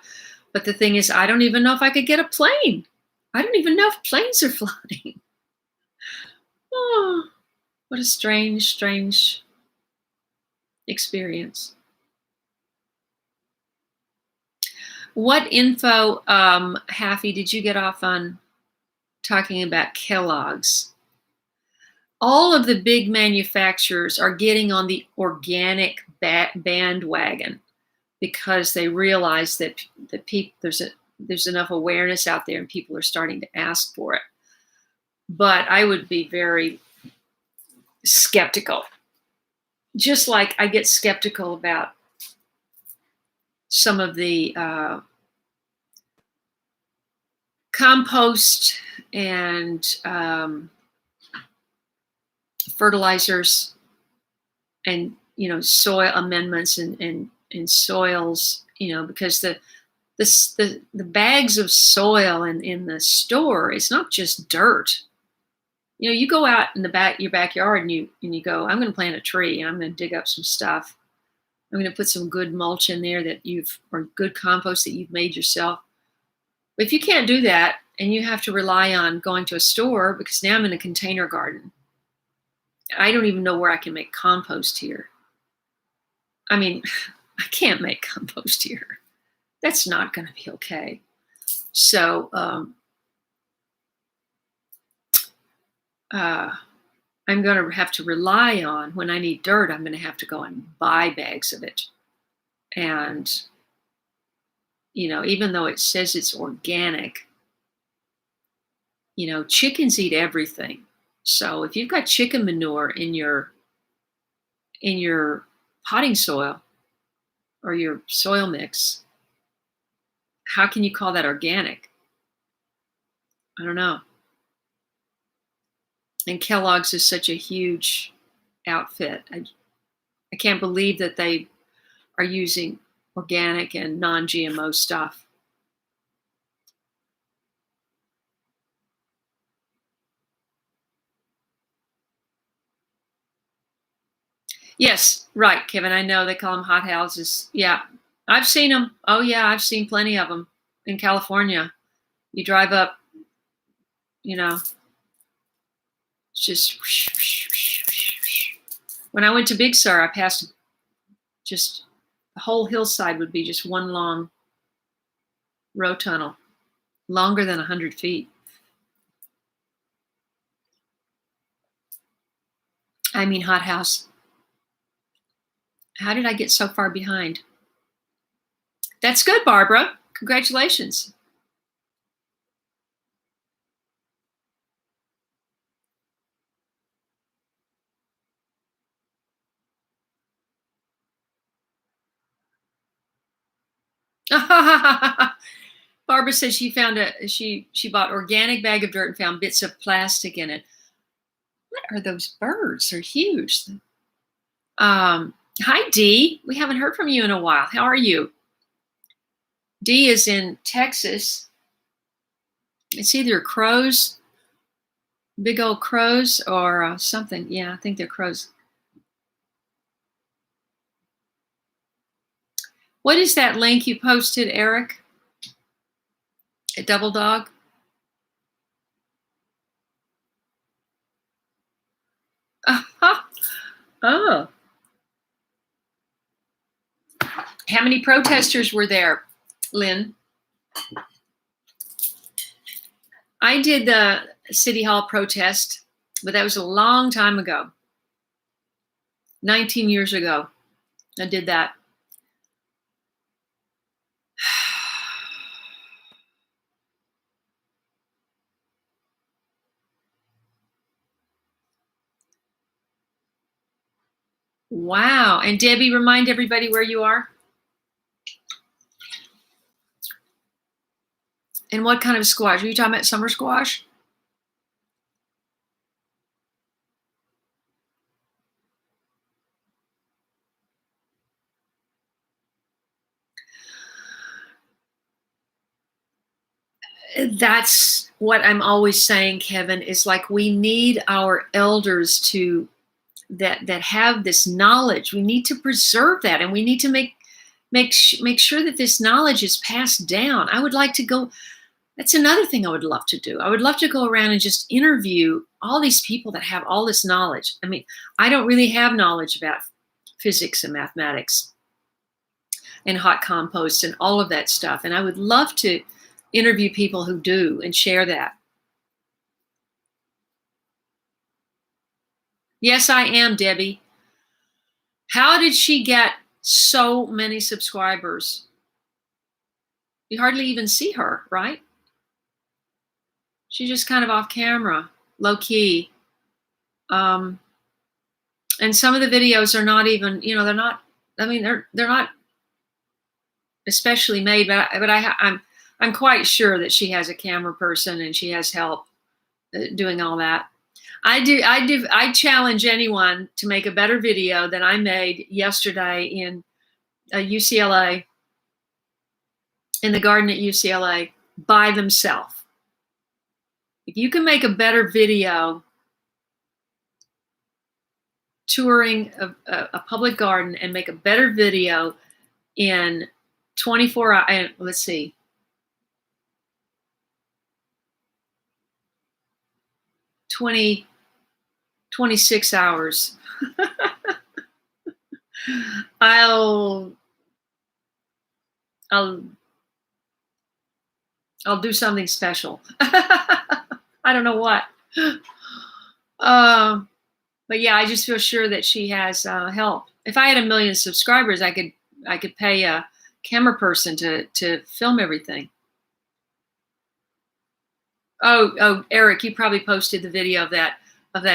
[SPEAKER 1] But the thing is, I don't even know if I could get a plane. I don't even know if planes are flying. Oh, what a strange experience. What info, Haffy, did you get off on talking about Kellogg's? All of the big manufacturers are getting on the organic bandwagon because they realize that there's enough awareness out there and people are starting to ask for it. But I would be very skeptical. Just like I get skeptical about some of the compost and fertilizers and soil amendments and soils, because the bags of soil in the store, it's not just dirt. You go out in your backyard and you go, I'm going to plant a tree. I'm going to dig up some stuff. I'm going to put some good mulch in there or good compost that you've made yourself. But if you can't do that and you have to rely on going to a store, because now I'm in a container garden, I don't even know where I can make compost here. I mean, I can't make compost here. That's not going to be okay. So I'm going to have to rely on, when I need dirt, I'm going to have to go and buy bags of it. And, even though it says it's organic, chickens eat everything. So if you've got chicken manure in your potting soil or your soil mix, how can you call that organic? I don't know. And Kellogg's is such a huge outfit. I can't believe that they are using organic and non-GMO stuff. Yes, right, Kevin. I know they call them hot houses. Yeah, I've seen them. Oh, yeah, I've seen plenty of them in California. You drive up, it's just. When I went to Big Sur, I passed just the whole hillside would be just one long road tunnel, longer than 100 feet. I mean, hot house. How did I get so far behind? That's good, Barbara. Congratulations. Barbara says she found she bought organic bag of dirt and found bits of plastic in it. What are those birds? They're huge. Hi, Dee. We haven't heard from you in a while. How are you? Dee is in Texas. It's either crows, big old crows, or something. Yeah, I think they're crows. What is that link you posted, Eric? At Double Dog? Oh. How many protesters were there, Lynn? I did the City Hall protest, but that was a long time ago. 19 years ago, I did that. Wow. And Debbie, remind everybody where you are. And what kind of squash? Are you talking about summer squash? That's what I'm always saying, Kevin, is like we need our elders that have this knowledge. We need to preserve that, and we need to make sure that this knowledge is passed down. I would like to go. That's another thing I would love to do. I would love to go around and just interview all these people that have all this knowledge. I mean, I don't really have knowledge about physics and mathematics. and hot compost and all of that stuff. And I would love to interview people who do and share that. Yes, I am, Debbie. How did she get so many subscribers? You hardly even see her, right? She's just kind of off camera, low key. And some of the videos are not even, they're not, they're not especially made, but I'm quite sure that she has a camera person and she has help doing all that. I challenge anyone to make a better video than I made yesterday in UCLA, in the garden at UCLA, by themselves. If you can make a better video touring a public garden and make a better video in 24 hours, let's see, 26 hours. I'll do something special. I don't know what. But yeah, I just feel sure that she has help. If I had 1 million subscribers, I could pay a camera person to film everything. Oh, Eric, you probably posted the video of that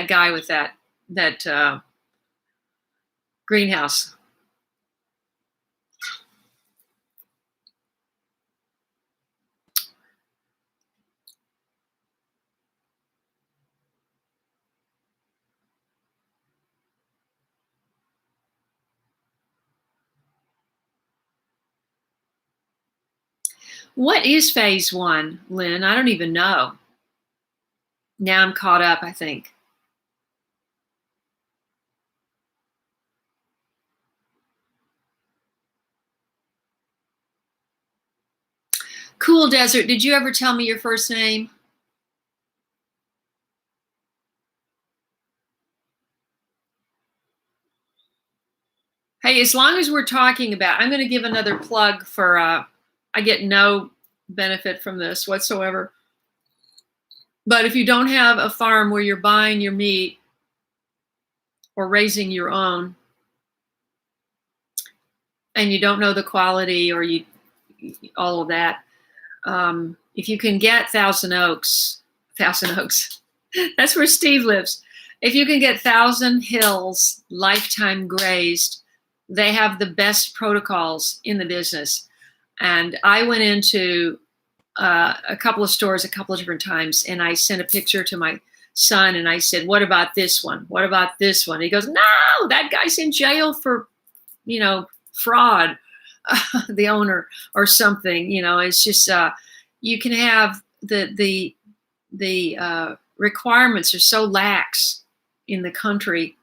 [SPEAKER 1] guy with that greenhouse. What is phase 1, Lynn? I don't even know. Now I'm caught up, I think. Cool Desert, did you ever tell me your first name? Hey, as long as we're talking about, I'm going to give another plug for, I get no benefit from this whatsoever. But if you don't have a farm where you're buying your meat or raising your own, and you don't know the quality or all of that, if you can get Thousand Oaks, that's where Steve lives. If you can get Thousand Hills lifetime grazed, they have the best protocols in the business. And I went into a couple of stores a couple of different times, and I sent a picture to my son and I said, what about this one? What about this one? He goes, no, that guy's in jail for, fraud, the owner or something. It's just, you can have the requirements are so lax in the country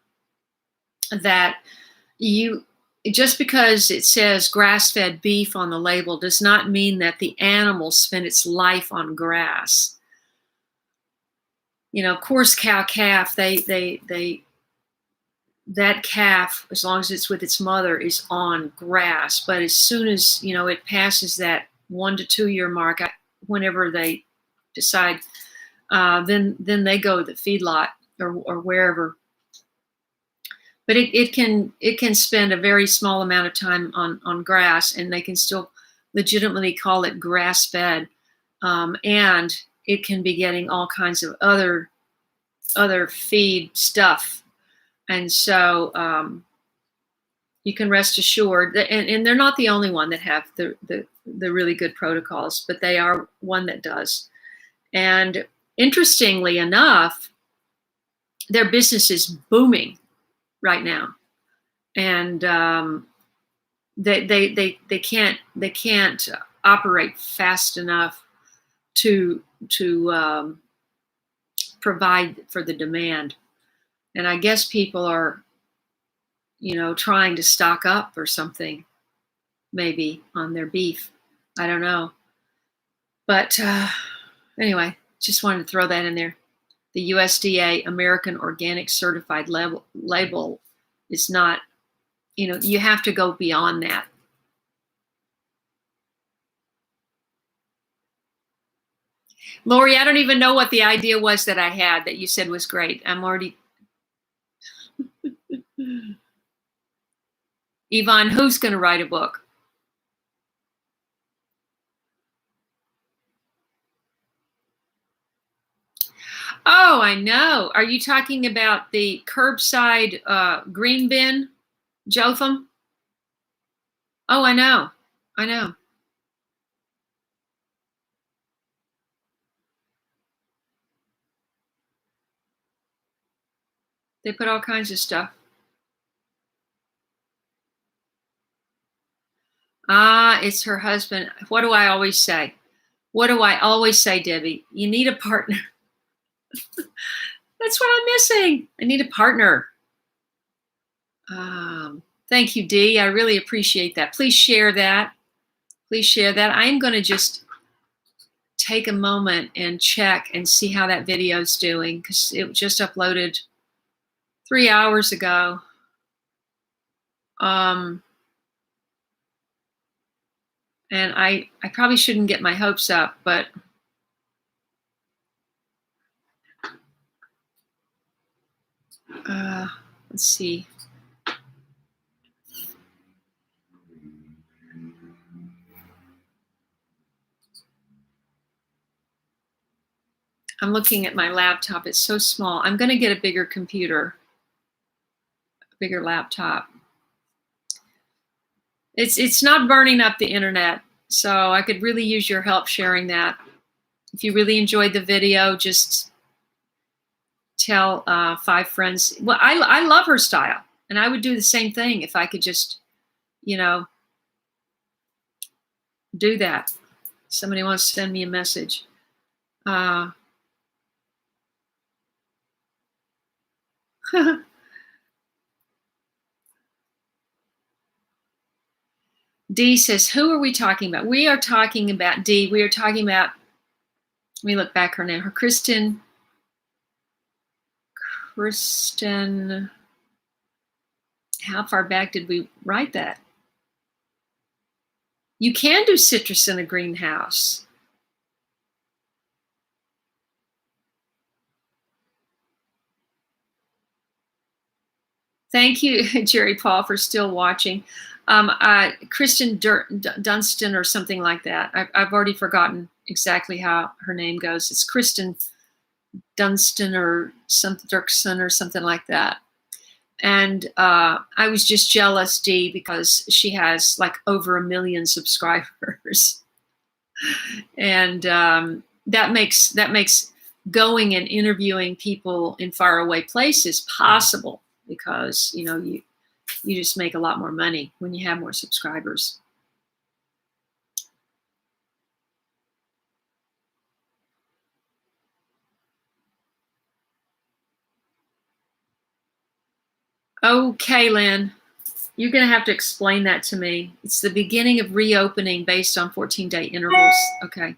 [SPEAKER 1] that just because it says grass-fed beef on the label does not mean that the animal spent its life on grass. Coarse cow calf, that calf, as long as it's with its mother, is on grass. But as soon as, it passes that 1 to 2 year mark, whenever they decide, then they go to the feedlot or wherever. But it can spend a very small amount of time on grass, and they can still legitimately call it grass-fed, and it can be getting all kinds of other feed stuff. And so you can rest assured that, and they're not the only one that have the really good protocols, but they are one that does. And interestingly enough, their business is booming right now, and they can't operate fast enough to provide for the demand. And I guess people are, trying to stock up or something, maybe on their beef. I don't know. But anyway, just wanted to throw that in there. The USDA American Organic Certified label is not, you have to go beyond that. Lori, I don't even know what the idea was that I had that you said was great. I'm already. Yvonne, who's going to write a book? Oh, I know. Are you talking about the curbside green bin, Jotham? Oh, I know. I know. They put all kinds of stuff. Ah, it's her husband. What do I always say? What do I always say, Debbie? You need a partner. That's what I'm missing. I need a partner. Thank you, Dee. I really appreciate that. Please share that. Please share that. I'm going to just take a moment and check and see how that video is doing because it just uploaded 3 hours ago. And I probably shouldn't get my hopes up, but let's see. I'm looking at my laptop. It's so small. I'm going to get a bigger computer, a bigger laptop. It's not burning up the internet, so I could really use your help sharing that. If you really enjoyed the video, just tell 5 friends. Well, I love her style, and I would do the same thing if I could just, do that. Somebody wants to send me a message. Dee says, who are we talking about? We are talking about Dee. We are talking about, let me look back her name. Her Kristen, how far back did we write that? You can do citrus in a greenhouse. Thank you, Jerry Paul, for still watching. Kristen Dunstan or something like that. I've already forgotten exactly how her name goes. It's Kristen Dunstan or Dirksen or something like that. And I was just jealous, Dee, because she has like over 1 million subscribers. And that makes going and interviewing people in faraway places possible because, you just make a lot more money when you have more subscribers. Okay, Lynn, you're going to have to explain that to me. It's the beginning of reopening based on 14-day intervals. Okay.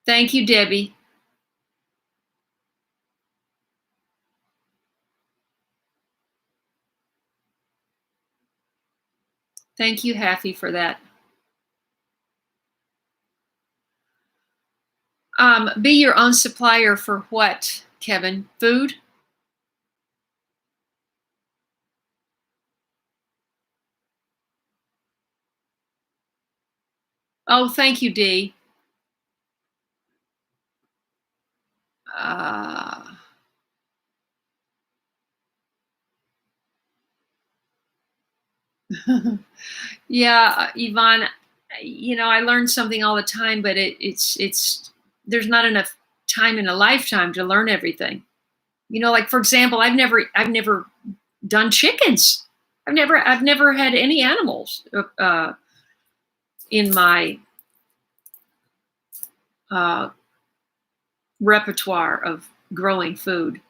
[SPEAKER 1] Thank you, Debbie. Thank you, Haffy, for that. Be your own supplier for what, Kevin? Food? Oh, thank you, Dee. Yeah, Yvonne, I learn something all the time, but it's there's not enough time in a lifetime to learn everything. Like for example, I've never done chickens. I've never had any animals in my repertoire of growing food.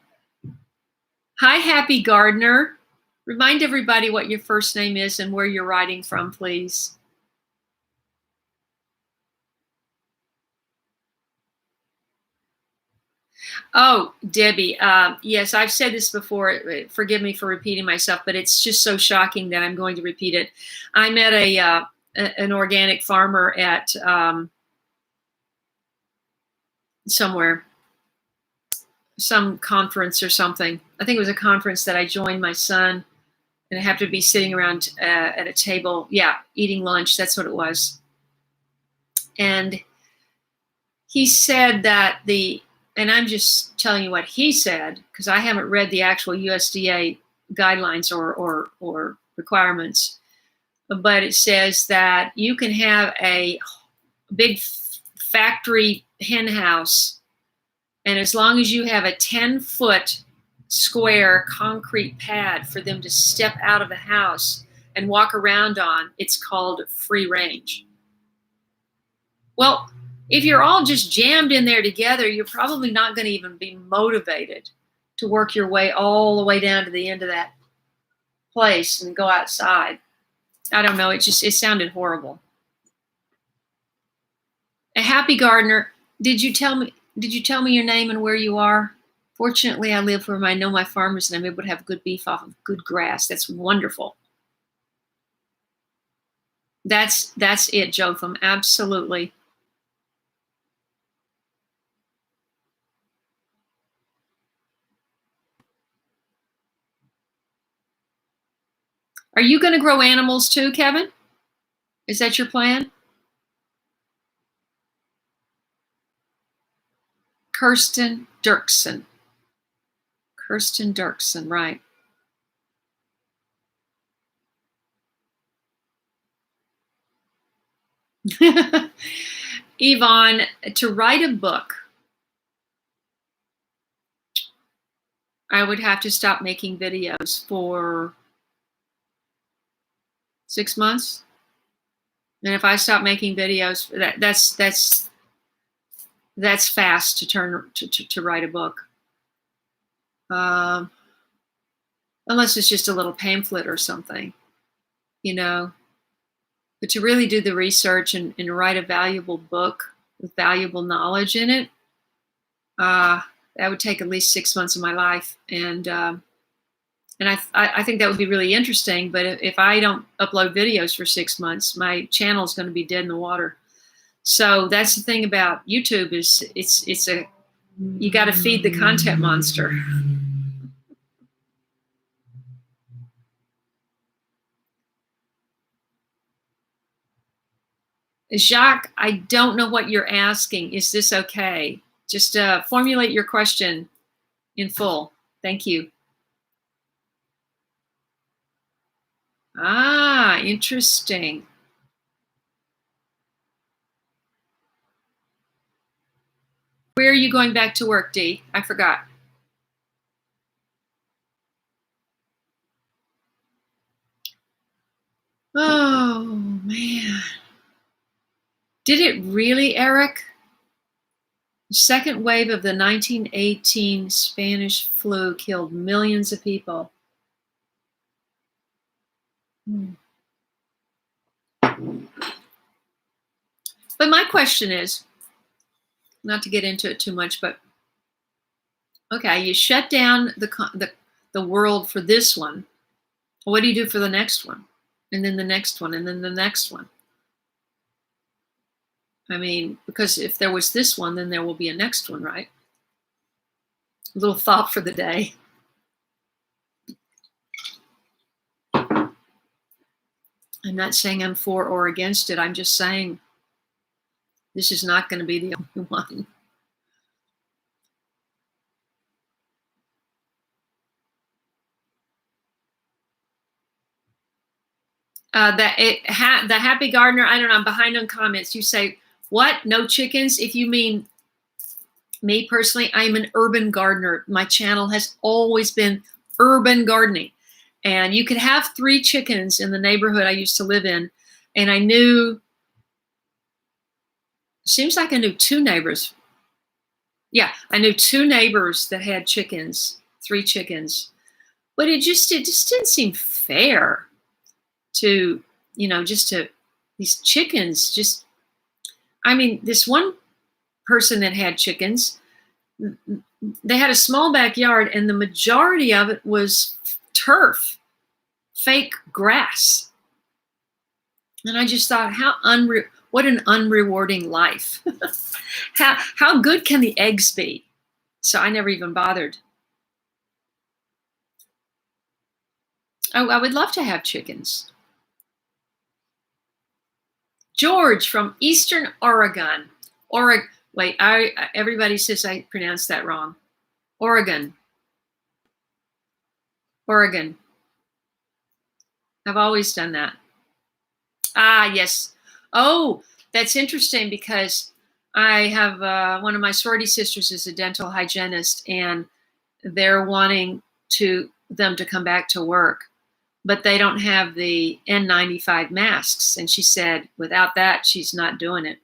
[SPEAKER 1] Hi, Happy Gardener. Remind everybody what your first name is and where you're writing from, please. Oh, Debbie, yes, I've said this before. Forgive me for repeating myself, but it's just so shocking that I'm going to repeat it. I met an organic farmer at somewhere, some conference or something. I think it was a conference that I joined my son, and I happened to be sitting around at a table, yeah, eating lunch. That's what it was. And he said that and I'm just telling you what he said because I haven't read the actual USDA guidelines or requirements, but it says that you can have a big factory hen house, and as long as you have a 10-foot square concrete pad for them to step out of the house and walk around on, it's called free range. Well, if you're all just jammed in there together, you're probably not going to even be motivated to work your way all the way down to the end of that place and go outside. I don't know. It sounded horrible. A happy gardener. Did you tell me your name and where you are? Fortunately, I live where I know my farmers and I'm able to have good beef off of good grass. That's wonderful. That's it, Jotham. Absolutely. Are you going to grow animals too, Kevin? Is that your plan? Kirsten Dirksen. Kirsten Dirksen, right. Yvonne, to write a book, I would have to stop making videos for 6 months. And if I stop making videos, that's fast to write a book. Unless it's just a little pamphlet or something, But to really do the research and write a valuable book with valuable knowledge in it, that would take at least 6 months of my life. And I think that would be really interesting. But if I don't upload videos for 6 months, my channel is going to be dead in the water. So that's the thing about YouTube is you got to feed the content monster. Jacques, I don't know what you're asking. Is this okay? Just formulate your question in full. Thank you. Ah, interesting. Where are you going back to work, Dee? I forgot. Oh, man. Did it really, Eric? The second wave of the 1918 Spanish flu killed millions of people. But my question is, not to get into it too much, but okay, you shut down the world for this one. What do you do for the next one? And then the next one, and then the next one. I mean, because if there was this one, then there will be a next one, right? A little thought for the day. I'm not saying I'm for or against it. I'm just saying this is not going to be the only one. The happy gardener, I don't know, I'm behind on comments. You say, what? No chickens? If you mean me personally, I'm an urban gardener. My channel has always been urban gardening. And you could have 3 chickens in the neighborhood I used to live in. And I knew, seems like I knew 2 neighbors. Yeah, I knew 2 neighbors that had chickens, 3 chickens. But it just didn't seem fair to, these chickens I mean, this one person that had chickens, they had a small backyard, and the majority of it was turf, fake grass. And I just thought, what an unrewarding life. How good can the eggs be? So I never even bothered. Oh, I would love to have chickens. George from Eastern Oregon. Wait, everybody says I pronounced that wrong. Oregon. Oregon. I've always done that. Ah, yes. Oh, that's interesting because I have one of my sorority sisters is a dental hygienist, and they're wanting them to come back to work, but they don't have the N95 masks. And she said, without that, she's not doing it.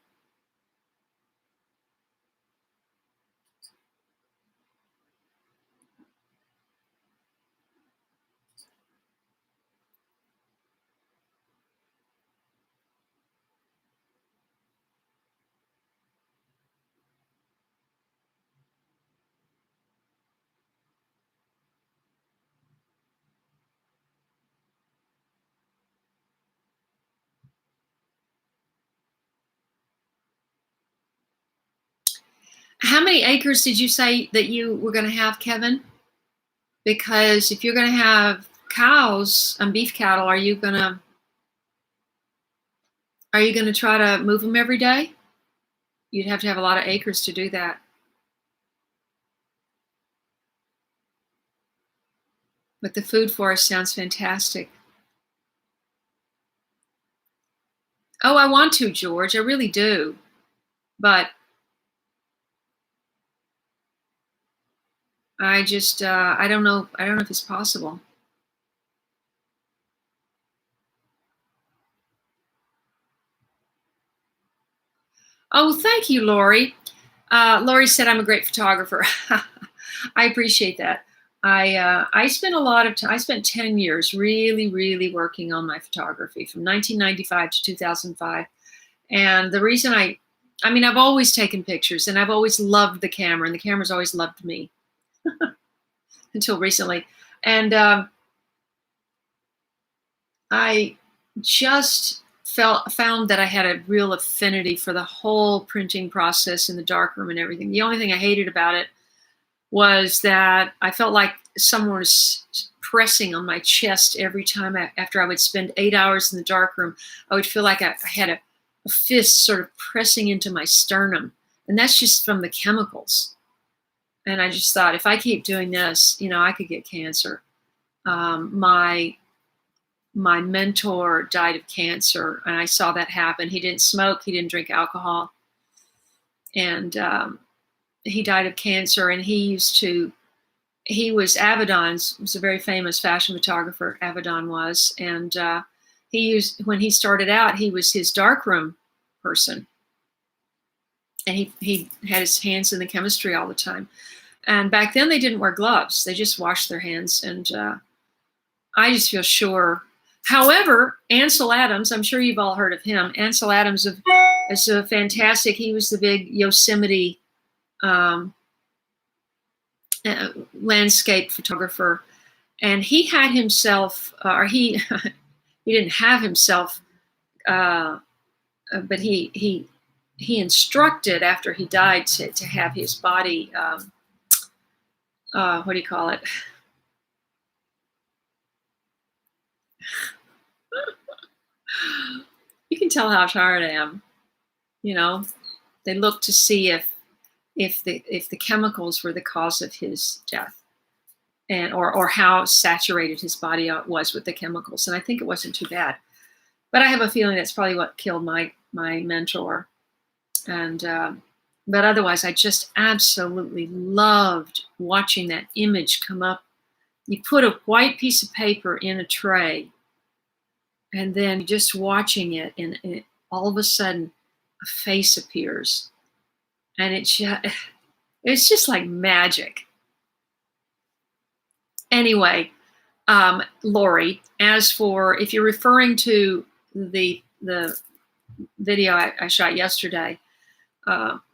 [SPEAKER 1] How many acres did you say that you were going to have, Kevin? Because if you're going to have cows and beef cattle, are you going to try to move them every day? You'd have to have a lot of acres to do that. But the food forest sounds fantastic. Oh, I want to, George. I really do. But I just, I don't know. I don't know if it's possible. Oh, thank you, Lori. Lori said I'm a great photographer. I appreciate that. I spent a lot of time. I spent 10 years really, really working on my photography from 1995 to 2005. And the reason I've always taken pictures, and I've always loved the camera, and the camera's always loved me until recently. And I just found that I had a real affinity for the whole printing process in the darkroom and everything. The only thing I hated about it was that I felt like someone was pressing on my chest every time after I would spend 8 hours in the darkroom. I would feel like I had a fist sort of pressing into my sternum. And that's just from the chemicals. And I just thought, if I keep doing this, I could get cancer. My mentor died of cancer, and I saw that happen. He didn't smoke, he didn't drink alcohol, and he died of cancer. And he was Avedon's, was a very famous fashion photographer, Avedon was, and when he started out, he was his darkroom person, and he had his hands in the chemistry all the time. And back then they didn't wear gloves; they just washed their hands. And I just feel sure. However, Ansel Adams, I'm sure you've all heard of him. Ansel Adams is a fantastic. He was the big Yosemite landscape photographer, and he had himself, or he didn't have himself, but he instructed after he died to have his body. What do you call it? You can tell how tired I am. They looked to see if the chemicals were the cause of his death, and or how saturated his body was with the chemicals. And I think it wasn't too bad, but I have a feeling that's probably what killed my mentor. And but otherwise, I just absolutely loved watching that image come up. You put a white piece of paper in a tray, and then just watching it, and all of a sudden, a face appears, and it's just like magic. Anyway, Lori, as for if you're referring to the video I shot yesterday,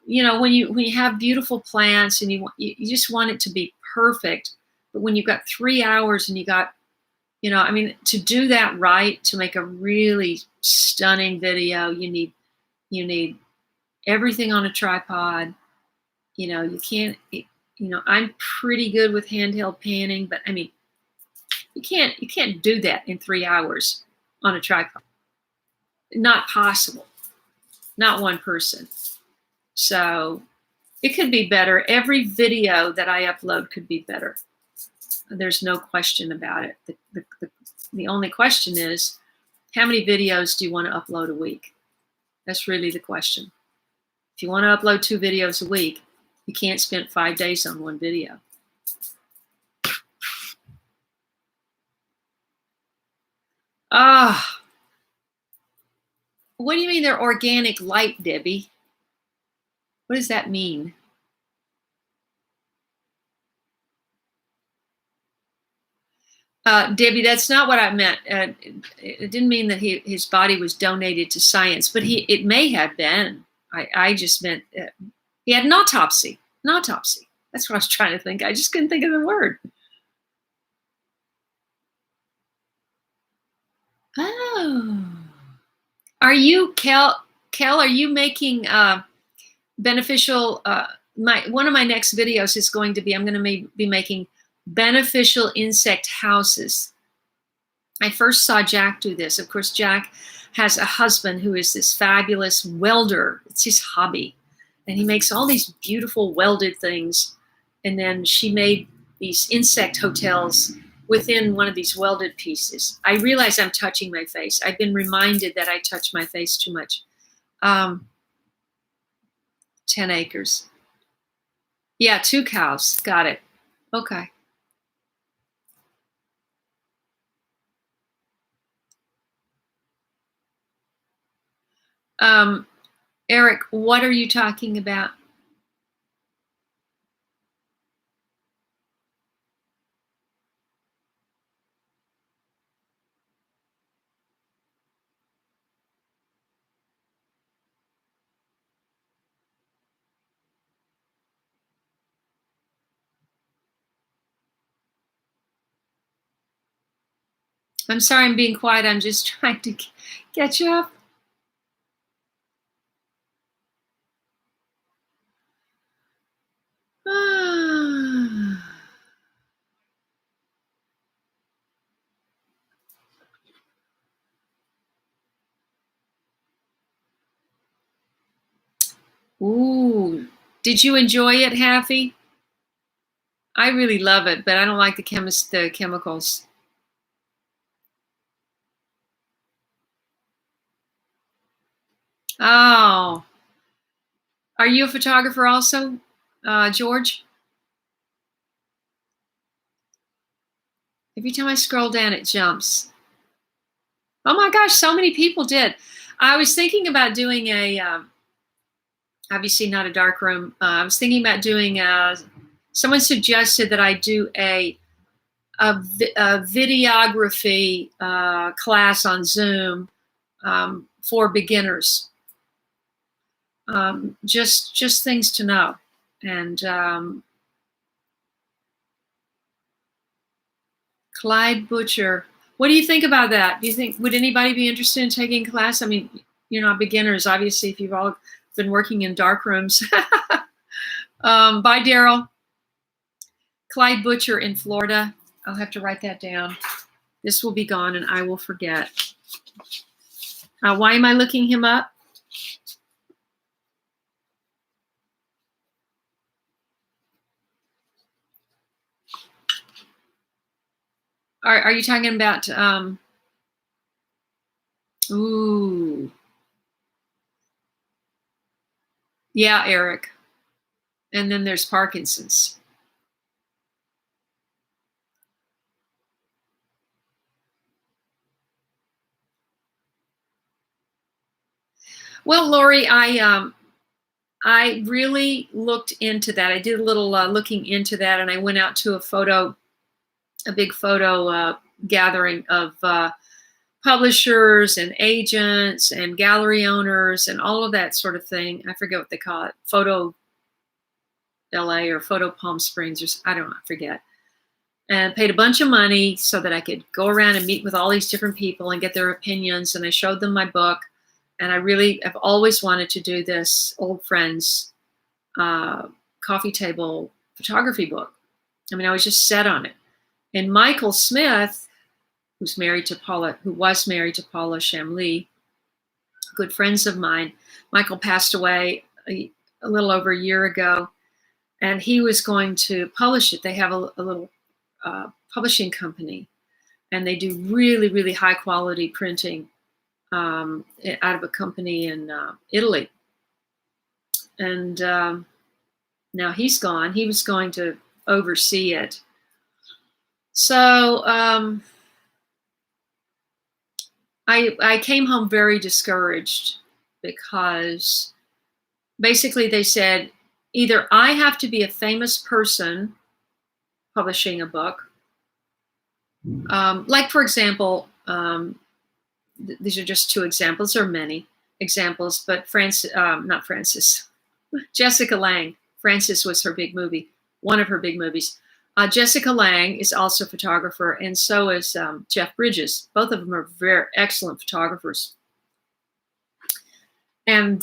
[SPEAKER 1] when you have beautiful plants and you just want it to be perfect, but when you've got 3 hours and you got, I mean, to do that right, to make a really stunning video, you need everything on a tripod. You can't. I'm pretty good with handheld panning, but I mean, you can't do that in 3 hours on a tripod. Not possible. Not one person. So it could be better. Every video that I upload could be better. There's no question about it. The only question is, how many videos do you want to upload a week? That's really the question. If you want to upload 2 videos a week, you can't spend 5 days on one video. What do you mean they're organic light, Debbie? What does that mean? Debbie, that's not what I meant. It didn't mean that his body was donated to science, but it may have been. I just meant he had an autopsy. An autopsy. That's what I was trying to think. I just couldn't think of the word. Oh. Are you, Kel, are you making beneficial, one of my next videos is going to be, I'm going to be making beneficial insect houses. I first saw Jack do this. Of course, Jack has a husband who is this fabulous welder. It's his hobby. And he makes all these beautiful welded things. And then she made these insect hotels within one of these welded pieces. I realize I'm touching my face. I've been reminded that I touch my face too much. 10 acres. Yeah, 2 cows. Got it. Okay. Eric, what are you talking about? I'm sorry I'm being quiet. I'm just trying to catch up. Ooh, did you enjoy it, Haffy? I really love it, but I don't like the chemicals. Oh, are you a photographer also, George? Every time I scroll down, it jumps. Oh my gosh, so many people did. I was thinking about doing obviously not a dark room. I was thinking about doing someone suggested that I do a videography class on Zoom for beginners. Just things to know. And Clyde Butcher, what do you think about that? Do you think, would anybody be interested in taking a class? I mean, you're not beginners, obviously, if you've all been working in dark rooms. Bye, Daryl. Clyde Butcher in Florida. I'll have to write that down. This will be gone and I will forget. Why am I looking him up? Are you talking about, ooh. Yeah, Eric. And then there's Parkinson's. Well, Lori, I really looked into that. I did a little looking into that, and I went out to a big photo gathering of publishers and agents and gallery owners and all of that sort of thing. I forget what they call it, Photo LA or Photo Palm Springs, or I don't know, I forget. And paid a bunch of money so that I could go around and meet with all these different people and get their opinions. And I showed them my book. And I really have always wanted to do this old friends coffee table photography book. I mean, I was just set on it. And Michael Smith, who was married to Paula Shamlee, good friends of mine. Michael passed away a little over a year ago, and he was going to publish it. They have a little publishing company, and they do really, really high quality printing out of a company in Italy. And now he's gone. He was going to oversee it. So I came home very discouraged because basically they said, either I have to be a famous person publishing a book. Like, for example, these are just 2 examples. There are many examples, but Jessica Lange. Francis was her big movie, one of her big movies. Jessica Lange is also a photographer, and so is Jeff Bridges. Both of them are very excellent photographers. And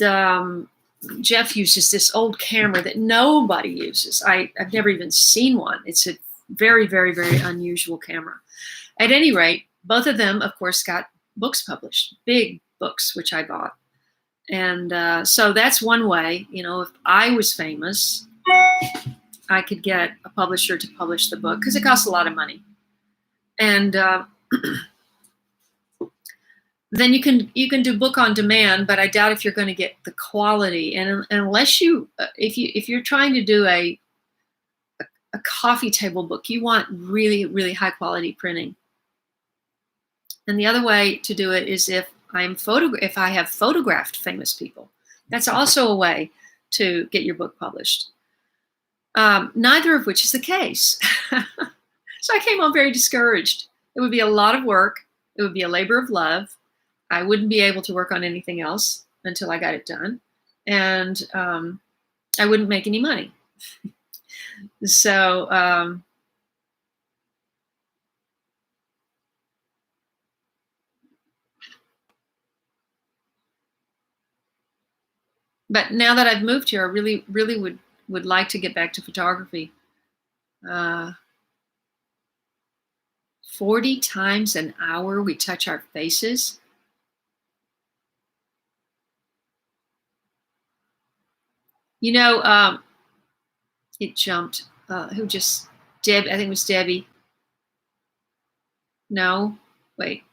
[SPEAKER 1] Jeff uses this old camera that nobody uses. I've never even seen one. It's a very, very, very unusual camera. At any rate, both of them, of course, got books published, big books, which I bought. And so that's one way, if I was famous, I could get a publisher to publish the book because it costs a lot of money. And then you can do book on demand, but I doubt if you're going to get the quality. And unless if you're trying to do a coffee table book, you want really, really high quality printing. And the other way to do it is if I have photographed famous people. That's also a way to get your book published. Neither of which is the case. So I came home very discouraged. It would be a lot of work. It would be a labor of love. I wouldn't be able to work on anything else until I got it done. And I wouldn't make any money. So but now that I've moved here, I really, really would like to get back to photography. 40 times an hour we touch our faces. It jumped. Who just, Deb, I think it was Debbie. No, wait.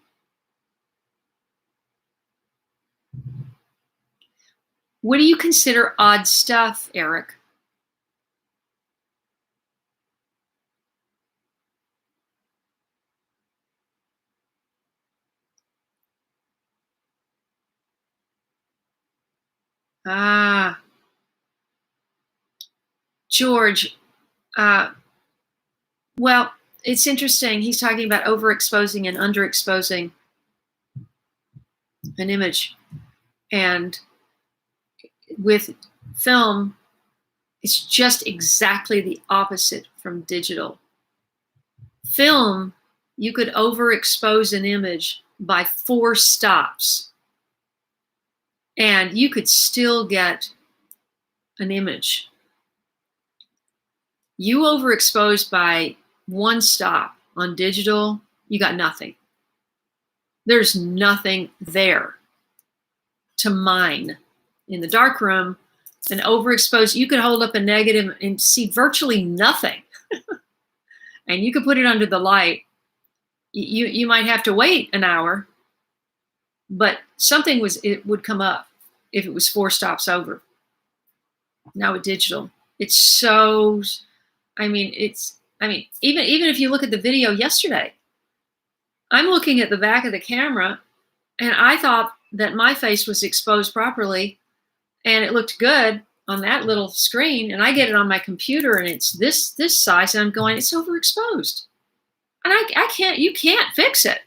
[SPEAKER 1] What do you consider odd stuff, Eric? George, well, it's interesting. He's talking about overexposing and underexposing an image. And with film, it's just exactly the opposite from digital. Film, you could overexpose an image by 4 stops, and you could still get an image. You overexpose by 1 stop on digital, you got nothing. There's nothing there to mine. In the darkroom, an overexposed, you could hold up a negative and see virtually nothing. And you could put it under the light. You might have to wait an hour, but it would come up if it was 4 stops over. Now with digital, it's so, even if you look at the video yesterday, I'm looking at the back of the camera and I thought that my face was exposed properly and it looked good on that little screen, and I get it on my computer and it's this size, and I'm going, it's overexposed. And you can't fix it.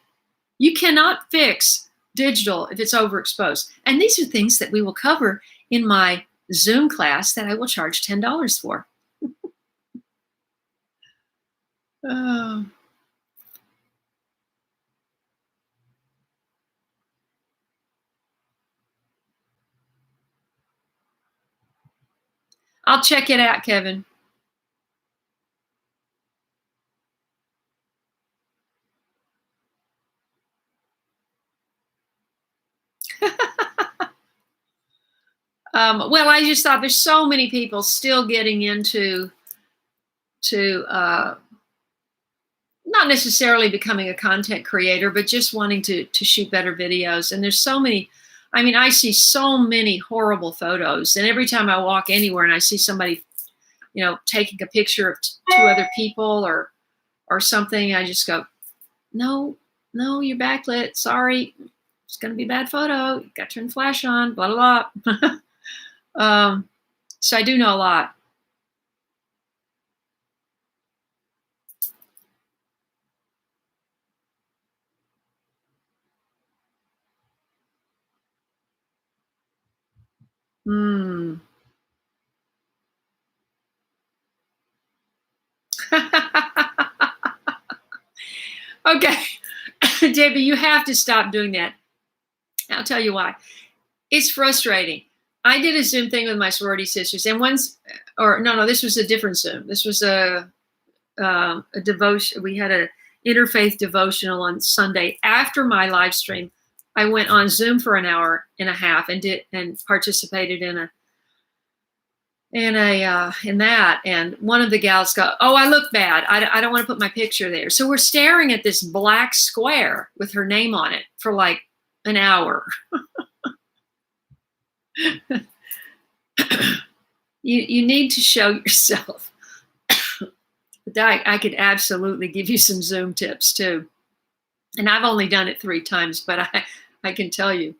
[SPEAKER 1] You cannot fix digital if it's overexposed. And these are things that we will cover in my Zoom class that I will charge $10 for. Oh. I'll check it out, Kevin. Well, I just thought there's so many people still getting into not necessarily becoming a content creator, but just wanting to shoot better videos. And there's so many. I mean, I see so many horrible photos, and every time I walk anywhere and I see somebody, taking a picture of two other people or something, I just go, no, you're backlit. Sorry, it's going to be a bad photo. You got to turn the flash on. Blah blah blah. So I do know a lot. Hmm. Okay, Debbie, you have to stop doing that. I'll tell you why. It's frustrating. I did a Zoom thing with my sorority sisters, and no, this was a different Zoom. This was a devotion. We had a interfaith devotional on Sunday after my live stream. I went on Zoom for an hour and a half and participated in that. And one of the gals go, "Oh, I look bad. I don't want to put my picture there." So we're staring at this black square with her name on it for like an hour. You need to show yourself. But I could absolutely give you some Zoom tips too. And I've only done it 3 times, but I can tell you,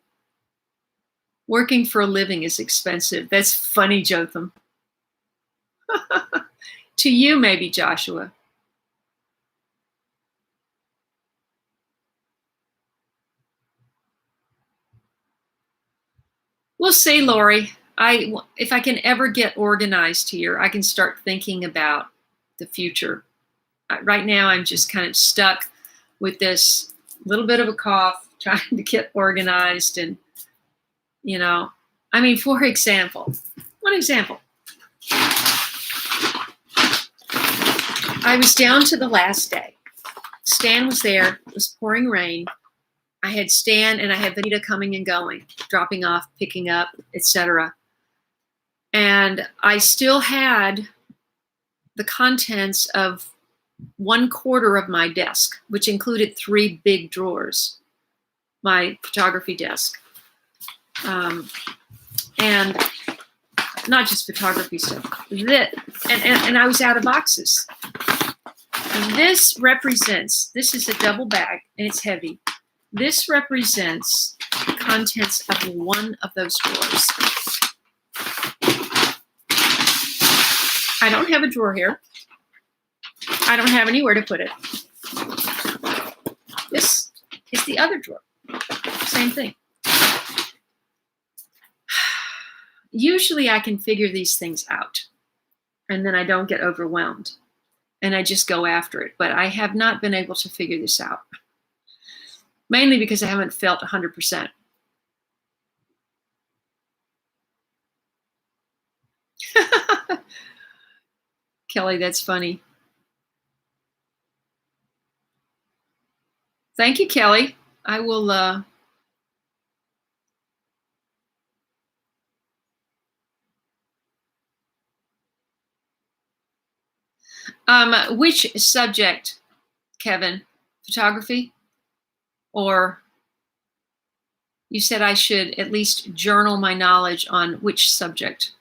[SPEAKER 1] working for a living is expensive. That's funny, Jotham. To you, maybe, Joshua. We'll see, Lori. If I can ever get organized here, I can start thinking about the future. Right now, I'm just kind of stuck with this little bit of a cough, trying to get organized. And, for example, one example. I was down to the last day. Stan was there. It was pouring rain. I had Stan and I had Vanita coming and going, dropping off, picking up, etc. And I still had the contents of 1/4 of my desk, which included 3 big drawers, my photography desk. And not just photography stuff. And I was out of boxes. This is a double bag, and it's heavy. This represents the contents of one of those drawers. I don't have a drawer here. I don't have anywhere to put it. This is the other drawer. Same thing. Usually I can figure these things out, and then I don't get overwhelmed, and I just go after it. But I have not been able to figure this out, mainly because I haven't felt 100%. Kelly, that's funny. Thank you, Kelly. I will which subject, Kevin? Photography? Or you said I should at least journal my knowledge on which subject?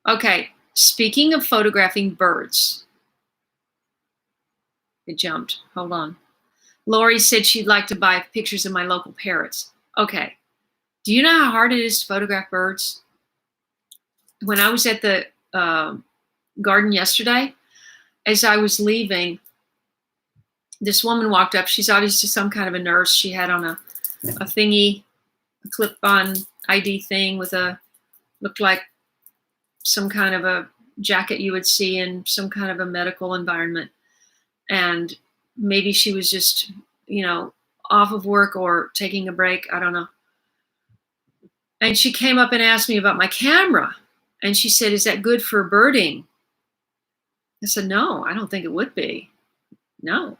[SPEAKER 1] Okay, speaking of photographing birds. It jumped. Hold on. Lori said she'd like to buy pictures of my local parrots. Okay. Do you know how hard it is to photograph birds? When I was at the garden yesterday, as I was leaving, this woman walked up. She's obviously some kind of a nurse. She had on a thingy, a clip-on ID thing with looked like some kind of a jacket you would see in some kind of a medical environment. And maybe she was just, off of work or taking a break. I don't know. And she came up and asked me about my camera. And she said, "Is that good for birding?" I said, "No, I don't think it would be. No.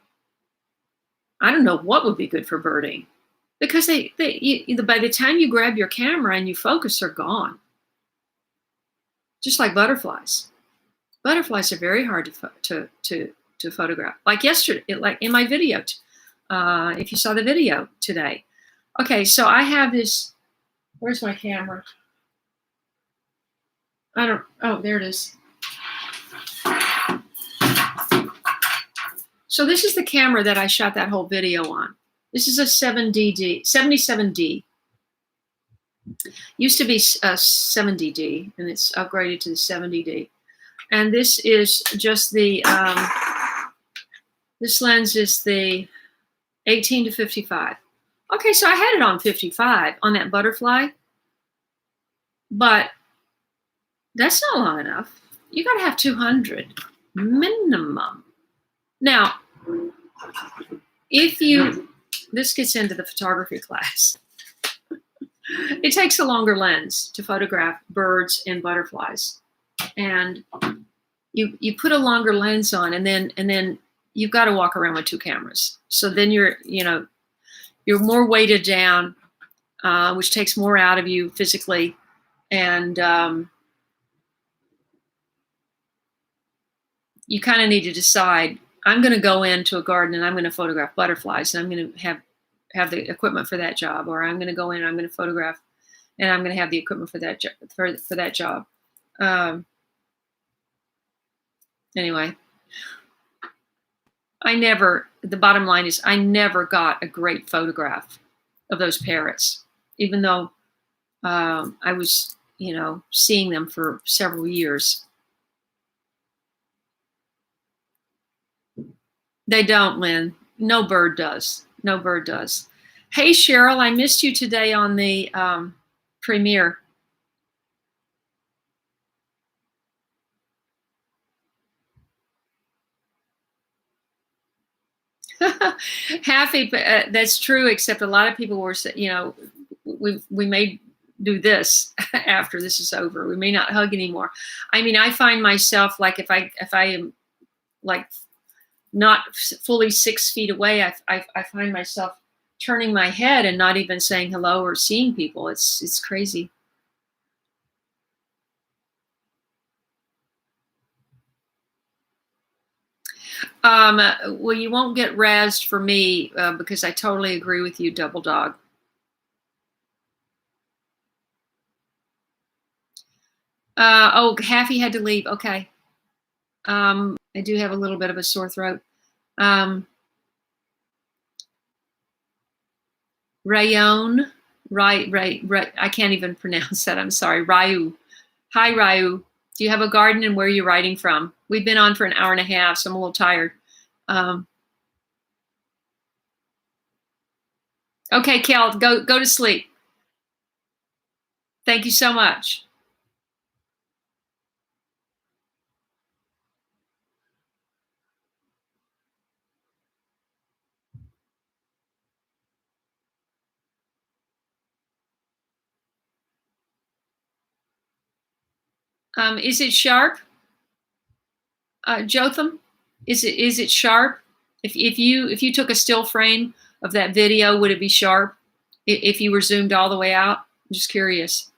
[SPEAKER 1] I don't know what would be good for birding." Because by the time you grab your camera and you focus, they're gone. Just like butterflies. Butterflies are very hard to photograph. Like yesterday, like in my video, if you saw the video today. Okay, so I have this. Where's my camera? Oh, there it is. So this is the camera that I shot that whole video on. This is a 77D. Used to be a 70D, and it's upgraded to the 70D. And this is just the, this lens is the 18 to 55. Okay, so I had it on 55 on that butterfly, but that's not long enough. You got to have 200 minimum. Now, this gets into the photography class. It takes a longer lens to photograph birds and butterflies. And you put a longer lens on, and then you've got to walk around with two cameras. So then you're more weighted down, which takes more out of you physically. And you kind of need to decide, I'm going to go into a garden and I'm going to photograph butterflies, and I'm going to have the equipment for that job, or I'm going to go in and I'm going to photograph and I'm going to have the equipment for that for that job. Anyway, the bottom line is I never got a great photograph of those parrots, even though I was, seeing them for several years. They don't, Lynn. No bird does. No bird does. Hey, Cheryl, I missed you today on the premiere. Happy, that's true, except a lot of people were, we may do this after this is over. We may not hug anymore. I mean, I find myself, like, if I am like not fully 6 feet away, I find myself turning my head and not even saying hello or seeing people. It's crazy. Well, you won't get razzed for me because I totally agree with you, Double Dog. Haffy had to leave. Okay. I do have a little bit of a sore throat. Rayon, right. I can't even pronounce that. I'm sorry. Ryu. Hi, Ryu. Do you have a garden, and where are you writing from? We've been on for an hour and a half, so I'm a little tired. Okay, Kel, go to sleep. Thank you so much. Is it sharp, Jotham? Is it sharp? If you took a still frame of that video, would it be sharp if you were zoomed all the way out? I'm just curious.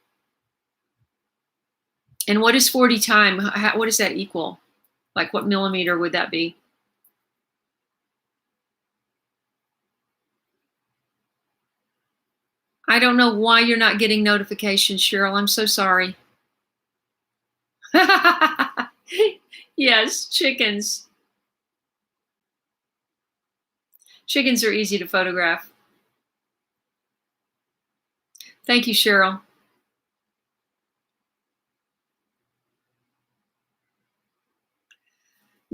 [SPEAKER 1] And what is 40 time? What does that equal? Like, what millimeter would that be? I don't know why you're not getting notifications, Cheryl. I'm so sorry. Yes, chickens. Chickens are easy to photograph. Thank you, Cheryl.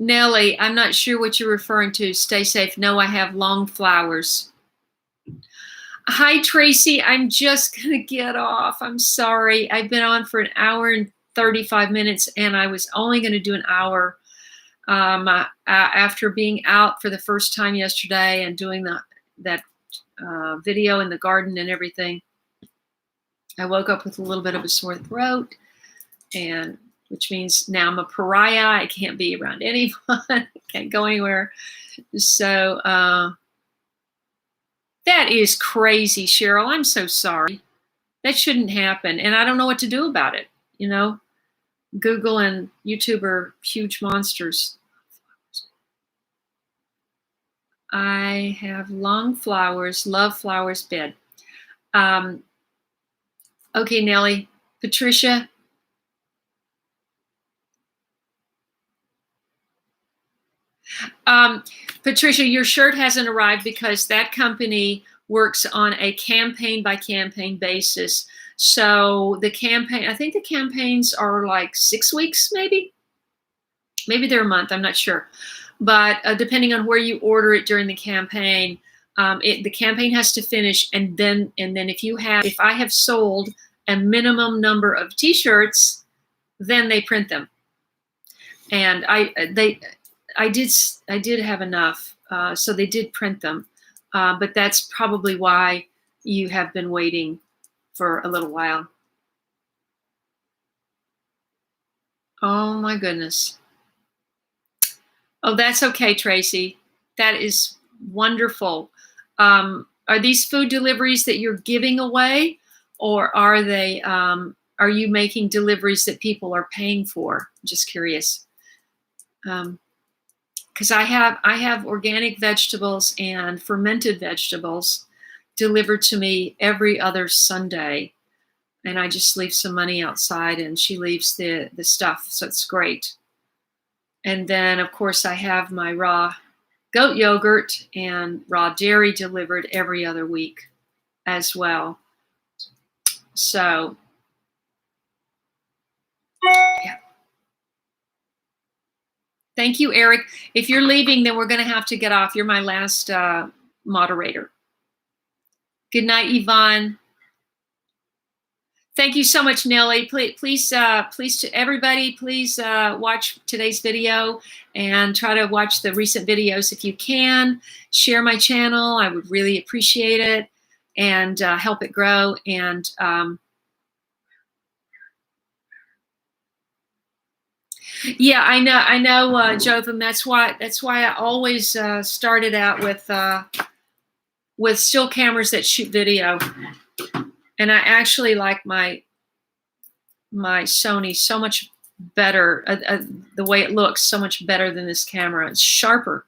[SPEAKER 1] Nellie, I'm not sure what you're referring to. Stay safe. No, I have long flowers. Hi, Tracy. I'm just going to get off. I'm sorry. I've been on for an hour and 35 minutes, and I was only going to do an hour after being out for the first time yesterday and doing that video in the garden and everything. I woke up with a little bit of a sore throat, and which means now I'm a pariah. I can't be around anyone. Can't go anywhere. So that is crazy, Cheryl. I'm so sorry. That shouldn't happen. And I don't know what to do about it. You know, Google and YouTube are huge monsters. I have long flowers, love flowers bed. Okay, Nellie. Patricia. Patricia, your shirt hasn't arrived because that company works on a campaign by campaign basis. So the campaign, I think the campaigns are like 6 weeks, maybe they're a month. I'm not sure, but depending on where you order it during the campaign, the campaign has to finish, and then if I have sold a minimum number of T-shirts, then they print them, and I did have enough, so they did print them, but that's probably why you have been waiting for a little while. Oh my goodness. Oh, that's okay, Tracy. That is wonderful. Are these food deliveries that you're giving away, or are they? Are you making deliveries that people are paying for? Just curious. Because I have organic vegetables and fermented vegetables delivered to me every other Sunday, and I just leave some money outside, and she leaves the stuff, so it's great. And then, of course, I have my raw goat yogurt and raw dairy delivered every other week as well. So, yeah. Thank you, Eric. If you're leaving, then we're going to have to get off. You're my last moderator. Good night, Yvonne. Thank you so much, Nellie. Please, to everybody, please watch today's video and try to watch the recent videos if you can. Share my channel. I would really appreciate it, and help it grow. And yeah, I know, Jotham. That's why I always started out with still cameras that shoot video. And I actually like my Sony so much better. The way it looks so much better than this camera. It's sharper.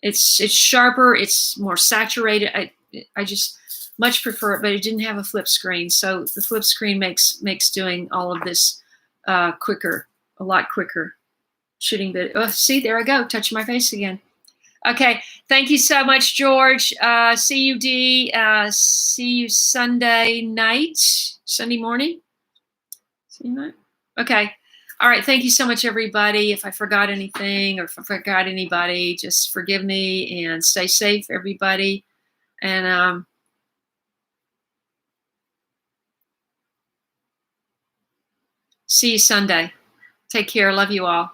[SPEAKER 1] It's sharper. It's more saturated. I just much prefer it, but it didn't have a flip screen. So the flip screen makes doing all of this quicker, a lot quicker. Shooting video. Oh, see, there I go. Touching my face again. Okay, thank you so much, George. See you, Dee. See you Sunday night, Sunday morning. See you night. Okay. All right. Thank you so much, everybody. If I forgot anything or if I forgot anybody, just forgive me, and stay safe, everybody. And see you Sunday. Take care. Love you all.